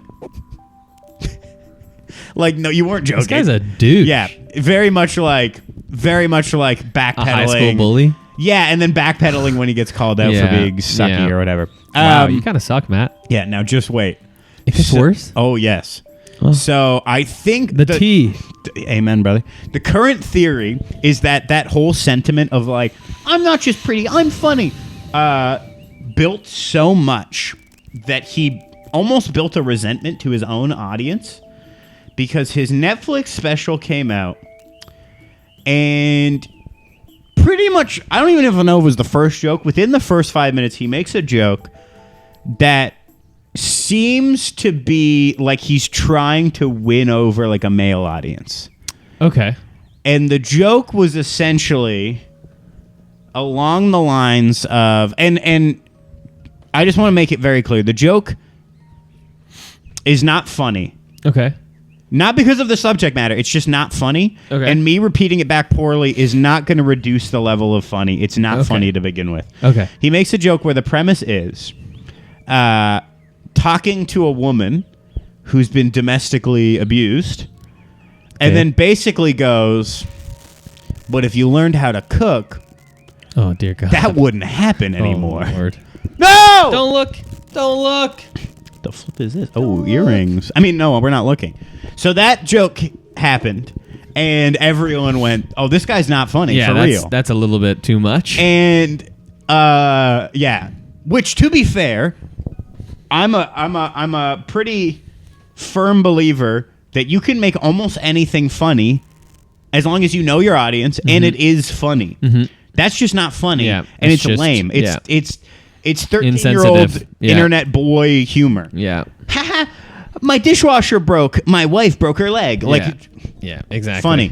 Speaker 3: No, you weren't joking.
Speaker 2: This guy's a dude.
Speaker 3: Yeah, very much like backpedaling.
Speaker 2: A high school bully.
Speaker 3: Yeah, and then backpedaling when he gets called out for being sucky or whatever.
Speaker 2: Wow, you kind of suck, Matt.
Speaker 3: Yeah, now just wait.
Speaker 2: If it's worse?
Speaker 3: Oh, yes.
Speaker 2: Oh.
Speaker 3: So I think
Speaker 2: The tea.
Speaker 3: Amen, brother. The current theory is that whole sentiment of I'm not just pretty, I'm funny, built so much that he almost built a resentment to his own audience because his Netflix special came out and pretty much, I don't even know if it was the first joke. Within the first 5 minutes, he makes a joke that seems to be he's trying to win over a male audience.
Speaker 2: Okay.
Speaker 3: And the joke was essentially along the lines of, and I just want to make it very clear, the joke is not funny.
Speaker 2: Okay.
Speaker 3: Not because of the subject matter. It's just not funny.
Speaker 2: Okay.
Speaker 3: And me repeating it back poorly is not going to reduce the level of funny. It's not funny to begin with.
Speaker 2: Okay.
Speaker 3: He makes a joke where the premise is talking to a woman who's been domestically abused, and
Speaker 2: Okay.
Speaker 3: then basically goes, "But if you learned how to cook,
Speaker 2: Oh dear God.
Speaker 3: that wouldn't happen anymore."
Speaker 2: Oh, Lord.
Speaker 3: No!
Speaker 2: Don't look. Don't look.
Speaker 3: The flip is this? Oh, earrings. I mean, no, we're not looking. So that joke happened, and everyone went, "Oh, this guy's not funny
Speaker 2: Yeah,
Speaker 3: for
Speaker 2: that's,
Speaker 3: real."
Speaker 2: that's a little bit too much.
Speaker 3: And yeah, which to be fair, I'm a pretty firm believer that you can make almost anything funny as long as you know your audience and it is funny. That's just not funny,
Speaker 2: Yeah,
Speaker 3: and
Speaker 2: it's
Speaker 3: it's
Speaker 2: just-
Speaker 3: lame.
Speaker 2: yeah.
Speaker 3: It's 13-year-old
Speaker 2: Insensitive. Yeah.
Speaker 3: internet boy humor.
Speaker 2: yeah.
Speaker 3: Haha, my dishwasher broke. My wife broke her leg. Like,
Speaker 2: yeah, exactly.
Speaker 3: funny.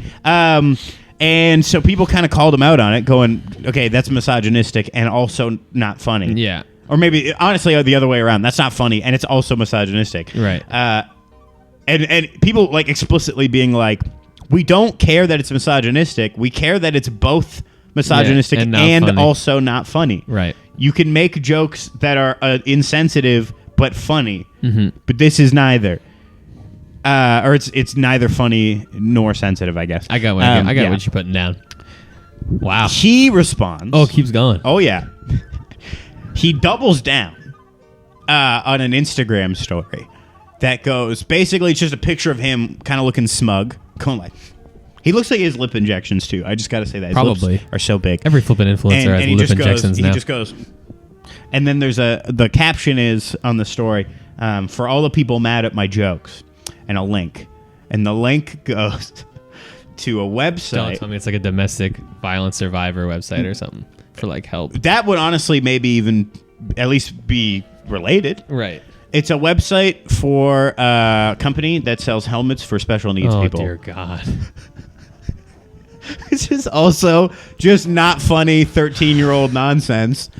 Speaker 3: And so people kind of called him out on it, going, "Okay, that's misogynistic and also not funny."
Speaker 2: Yeah.
Speaker 3: Or maybe honestly the other way around. That's not funny and it's also misogynistic.
Speaker 2: Right.
Speaker 3: And people like explicitly being like, "We don't care that it's misogynistic. We care that it's both misogynistic
Speaker 2: Yeah, and not
Speaker 3: and
Speaker 2: funny."
Speaker 3: also not funny."
Speaker 2: Right.
Speaker 3: You can make jokes that are insensitive but funny,
Speaker 2: Mm-hmm.
Speaker 3: but this is neither. Or it's neither funny nor sensitive, I guess.
Speaker 2: I got what
Speaker 3: Yeah.
Speaker 2: what you're putting down. Wow.
Speaker 3: He responds.
Speaker 2: Oh, it keeps going.
Speaker 3: Oh yeah. He doubles down on an Instagram story that goes basically it's just a picture of him kind of looking smug, going like. He looks like he has lip injections too. I just got to say that his
Speaker 2: Probably.
Speaker 3: lips are so big.
Speaker 2: Every flippin' influencer has
Speaker 3: he
Speaker 2: lip
Speaker 3: just
Speaker 2: injections
Speaker 3: goes,
Speaker 2: now.
Speaker 3: He just goes, and then there's the caption is on the story for all the people mad at my jokes, and a link, and the link goes to a
Speaker 2: Don't
Speaker 3: website.
Speaker 2: tell me it's like a domestic violence survivor website or something for like help.
Speaker 3: That would honestly maybe even at least be related.
Speaker 2: Right.
Speaker 3: It's a website for a company that sells helmets for special needs
Speaker 2: Oh
Speaker 3: people.
Speaker 2: dear God.
Speaker 3: This is also just not funny 13-year-old nonsense.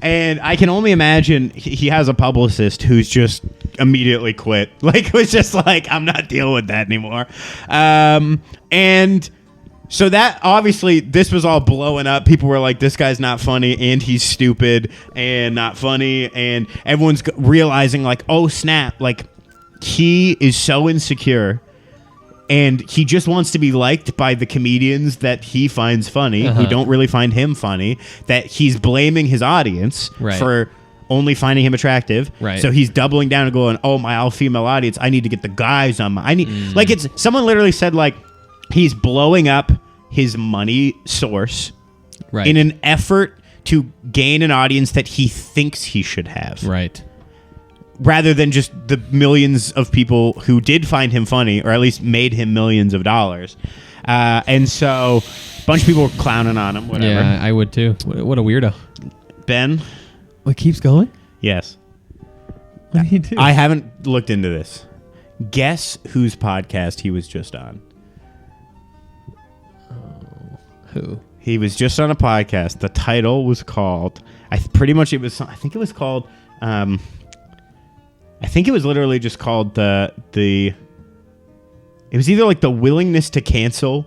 Speaker 3: And I can only imagine he has a publicist who's just immediately quit. Like, was just like, I'm not dealing with that anymore. And so that, obviously, this was all blowing up. People were like, this guy's not funny, and he's stupid, and not funny. And everyone's realizing, like, oh, snap. Like, he is so insecure. And he just wants to be liked by the comedians that he finds funny, who don't really find him funny, that he's blaming his audience
Speaker 2: Right.
Speaker 3: for only finding him attractive.
Speaker 2: Right.
Speaker 3: So he's doubling down and going, oh, my all-female audience, I need to get the guys on my... I need Like, it's... Someone literally said, like, he's blowing up his money source
Speaker 2: Right.
Speaker 3: in an effort to gain an audience that he thinks he should have.
Speaker 2: Right.
Speaker 3: Rather than just the millions of people who did find him funny, or at least made him millions of dollars. And so a bunch of people were clowning on him, whatever.
Speaker 2: Yeah, I would too. What a weirdo.
Speaker 3: Ben?
Speaker 2: What keeps going?
Speaker 3: Yes.
Speaker 2: What did he do?
Speaker 3: I haven't looked into this. Guess whose podcast he was just on.
Speaker 2: Who?
Speaker 3: He was just on a podcast. The title was called... I think it was literally just called the it was either like the willingness to cancel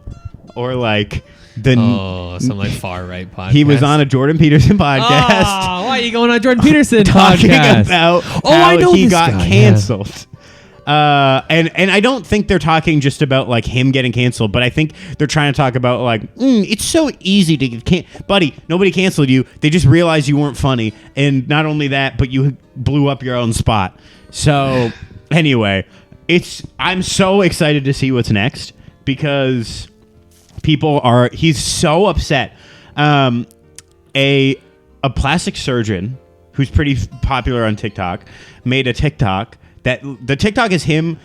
Speaker 3: or like the
Speaker 2: Some like far right podcast.
Speaker 3: he was on a Jordan Peterson podcast
Speaker 2: Oh, why are you going on Jordan Peterson
Speaker 3: talking
Speaker 2: podcast?
Speaker 3: about
Speaker 2: Oh,
Speaker 3: how
Speaker 2: I know
Speaker 3: he
Speaker 2: this
Speaker 3: got
Speaker 2: guy,
Speaker 3: canceled. And I don't think they're talking just about like him getting canceled, but I think they're trying to talk about like it's so easy to get buddy. Nobody canceled you. They just realized you weren't funny, and not only that, but you blew up your own spot. So anyway, I'm so excited to see what's next because he's so upset. A plastic surgeon who's pretty popular on TikTok made a TikTok that the TikTok is him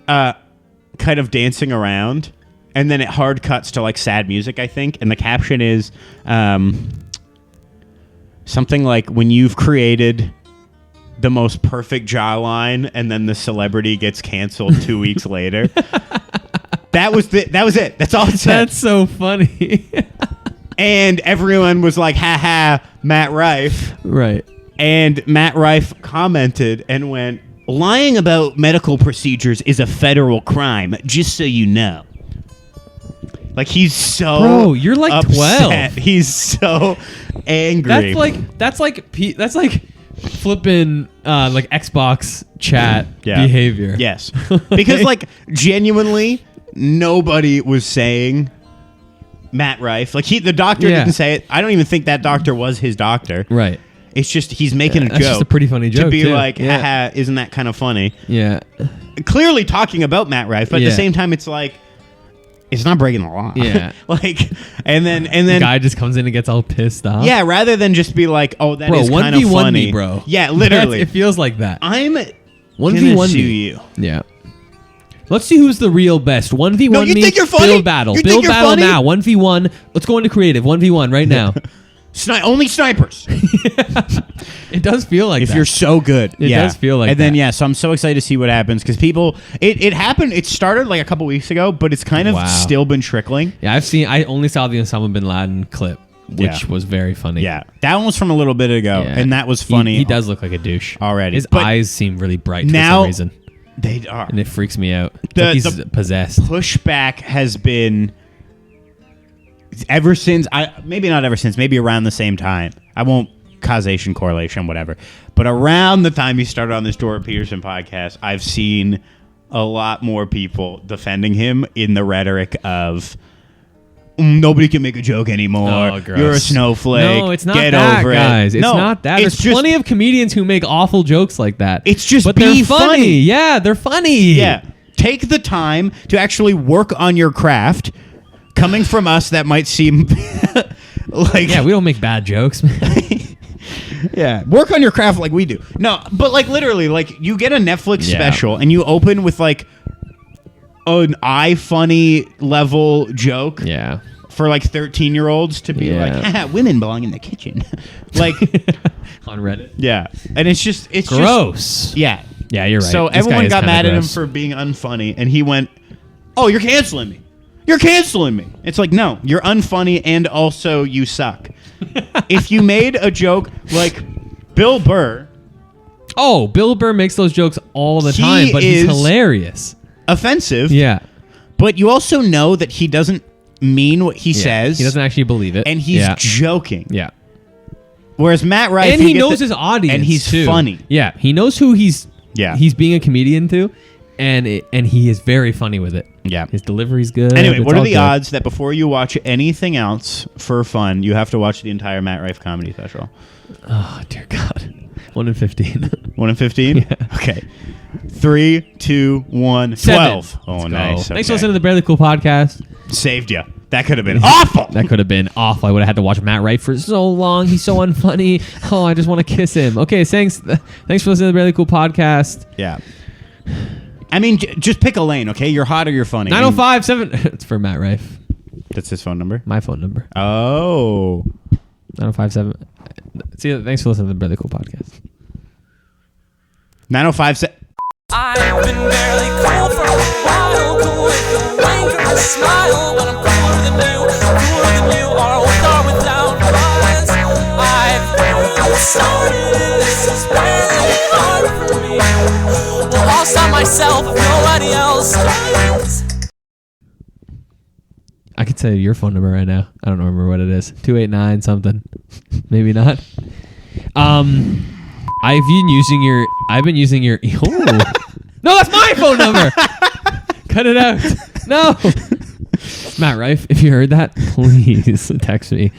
Speaker 3: kind of dancing around, and then it hard cuts to like sad music, I think, and the caption is something like, when you've created the most perfect jawline and then the celebrity gets canceled 2 weeks later. That was it. That's all it said.
Speaker 2: That's so funny.
Speaker 3: And everyone was like, ha ha, Matt Rife.
Speaker 2: Right.
Speaker 3: And Matt Rife commented and went, lying about medical procedures is a federal crime, just so you know. Like, he's so
Speaker 2: Bro, you're like
Speaker 3: upset.
Speaker 2: 12.
Speaker 3: He's so angry.
Speaker 2: That's like flippin' like Xbox chat
Speaker 3: Yeah.
Speaker 2: behavior.
Speaker 3: Yes. Because, like, genuinely, nobody was saying Matt Rife. Like, the doctor
Speaker 2: Yeah.
Speaker 3: didn't say it. I don't even think that doctor was his doctor.
Speaker 2: Right.
Speaker 3: It's just he's making a
Speaker 2: That's
Speaker 3: joke.
Speaker 2: just a pretty funny
Speaker 3: To
Speaker 2: joke,
Speaker 3: be
Speaker 2: too.
Speaker 3: like,
Speaker 2: Yeah.
Speaker 3: haha, isn't that kind of funny?
Speaker 2: Yeah.
Speaker 3: Clearly talking about Matt Rife, but at
Speaker 2: Yeah.
Speaker 3: the same time, it's like, it's not breaking the law.
Speaker 2: Yeah.
Speaker 3: Like, and then,
Speaker 2: The guy just comes in and gets all pissed off.
Speaker 3: yeah, rather than just be like, oh, that
Speaker 2: Bro,
Speaker 3: is kind of
Speaker 2: 1v1
Speaker 3: funny.
Speaker 2: me, bro.
Speaker 3: Yeah, literally.
Speaker 2: It feels like that.
Speaker 3: I'm
Speaker 2: 1v1
Speaker 3: gonna sue
Speaker 2: me.
Speaker 3: you.
Speaker 2: Yeah. Let's see who's the real best. 1v1
Speaker 3: No, you
Speaker 2: me.
Speaker 3: think you're funny?
Speaker 2: Build battle.
Speaker 3: You think
Speaker 2: Build
Speaker 3: you're
Speaker 2: battle
Speaker 3: funny?
Speaker 2: now. 1v1. Let's go into creative. 1v1 right now.
Speaker 3: Only snipers.
Speaker 2: It does feel like
Speaker 3: If
Speaker 2: that.
Speaker 3: you're so good.
Speaker 2: It does feel like
Speaker 3: And then,
Speaker 2: that.
Speaker 3: yeah, so I'm so excited to see what happens because people, it happened, it started like a couple weeks ago, but it's kind of
Speaker 2: Wow.
Speaker 3: still been trickling.
Speaker 2: Yeah, I only saw the Osama bin Laden clip, which
Speaker 3: Yeah.
Speaker 2: was very funny.
Speaker 3: Yeah. That one was from a little bit ago,
Speaker 2: Yeah.
Speaker 3: and that was funny.
Speaker 2: He does look like a douche
Speaker 3: Already.
Speaker 2: His
Speaker 3: But
Speaker 2: eyes seem really bright for
Speaker 3: now-
Speaker 2: some reason,
Speaker 3: They are.
Speaker 2: and it freaks me out. It's
Speaker 3: The-
Speaker 2: like he's
Speaker 3: the-
Speaker 2: possessed.
Speaker 3: Pushback has been ever since, maybe not ever since, maybe around the same time. I won't causation, correlation, whatever. But around the time he started on this Jordan Peterson podcast, I've seen a lot more people defending him in the rhetoric of nobody can make a joke anymore.
Speaker 2: Oh, gross.
Speaker 3: You're a snowflake.
Speaker 2: No, it's not
Speaker 3: Get
Speaker 2: that,
Speaker 3: over
Speaker 2: guys.
Speaker 3: it.
Speaker 2: It's
Speaker 3: No,
Speaker 2: not that.
Speaker 3: It's
Speaker 2: There's
Speaker 3: just,
Speaker 2: plenty of comedians who make awful jokes like that.
Speaker 3: It's just
Speaker 2: but
Speaker 3: be
Speaker 2: they're funny.
Speaker 3: funny.
Speaker 2: Yeah, they're funny.
Speaker 3: Yeah. Take the time to actually work on your craft. Coming from us, that might seem like
Speaker 2: Yeah, we don't make bad jokes, man.
Speaker 3: yeah, work on your craft like we do. No, but like literally, like you get a Netflix
Speaker 2: Yeah.
Speaker 3: special and you open with like an iFunny level joke
Speaker 2: Yeah.
Speaker 3: for like 13-year-olds to be
Speaker 2: Yeah.
Speaker 3: like, haha, women belong in the kitchen. Like,
Speaker 2: On Reddit.
Speaker 3: yeah, and it's just
Speaker 2: Gross.
Speaker 3: yeah.
Speaker 2: Yeah, you're right.
Speaker 3: So
Speaker 2: This guy
Speaker 3: everyone
Speaker 2: is
Speaker 3: got
Speaker 2: kinda
Speaker 3: mad at him
Speaker 2: gross.
Speaker 3: for being unfunny, and he went, "Oh, you're canceling me. You're canceling me." It's like, no, you're unfunny, and also you suck. If you made a joke like Bill Burr,
Speaker 2: Oh, Bill Burr makes those jokes all the
Speaker 3: He
Speaker 2: time, but he's
Speaker 3: is-
Speaker 2: hilarious.
Speaker 3: offensive,
Speaker 2: Yeah.
Speaker 3: but you also know that he doesn't mean what he
Speaker 2: Yeah.
Speaker 3: says,
Speaker 2: He doesn't actually believe it.
Speaker 3: and he's
Speaker 2: yeah.
Speaker 3: joking.
Speaker 2: Yeah.
Speaker 3: Whereas Matt Rife,
Speaker 2: And
Speaker 3: you
Speaker 2: he
Speaker 3: get
Speaker 2: knows
Speaker 3: the-
Speaker 2: his audience,
Speaker 3: and he's
Speaker 2: too.
Speaker 3: funny.
Speaker 2: Yeah, he knows who he's being a comedian to, and he is very funny with it.
Speaker 3: Yeah.
Speaker 2: His delivery's good.
Speaker 3: Anyway,
Speaker 2: It's
Speaker 3: what are
Speaker 2: all
Speaker 3: the
Speaker 2: good.
Speaker 3: odds that before you watch anything else for fun, you have to watch the entire Matt Rife comedy special?
Speaker 2: Oh dear God, 1 in 15.
Speaker 3: 1 in 15?
Speaker 2: Yeah.
Speaker 3: Okay. 3, 2, 1, 12. Oh,
Speaker 2: Let's go.
Speaker 3: nice.
Speaker 2: Thanks for
Speaker 3: Okay.
Speaker 2: listening to the Barely Cool podcast.
Speaker 3: Saved you. That could have been awful.
Speaker 2: That could have been awful. I would have had to watch Matt Rife for so long. He's so unfunny. Oh, I just want to kiss him. Okay, thanks for listening to the Barely Cool podcast.
Speaker 3: Yeah. I mean, just pick a lane, okay? You're hot or you're funny.
Speaker 2: 9057. It's for Matt Rife.
Speaker 3: That's his phone number.
Speaker 2: My phone number.
Speaker 3: Oh.
Speaker 2: 9057. See you. Thanks for listening to the Barely Cool podcast.
Speaker 3: 9057.
Speaker 7: I've been barely cool for a while, cool with a wink or a smile, but I'm cooler than you are with or without us. I've started, this is really hard for me. Well, I'll stop myself if nobody else does.
Speaker 2: I could say your phone number right now. I don't remember what it is. 289 something. Maybe not. I've been using your oh. No, that's my phone number. Cut it out. No. Matt Rife, if you heard that, please text me.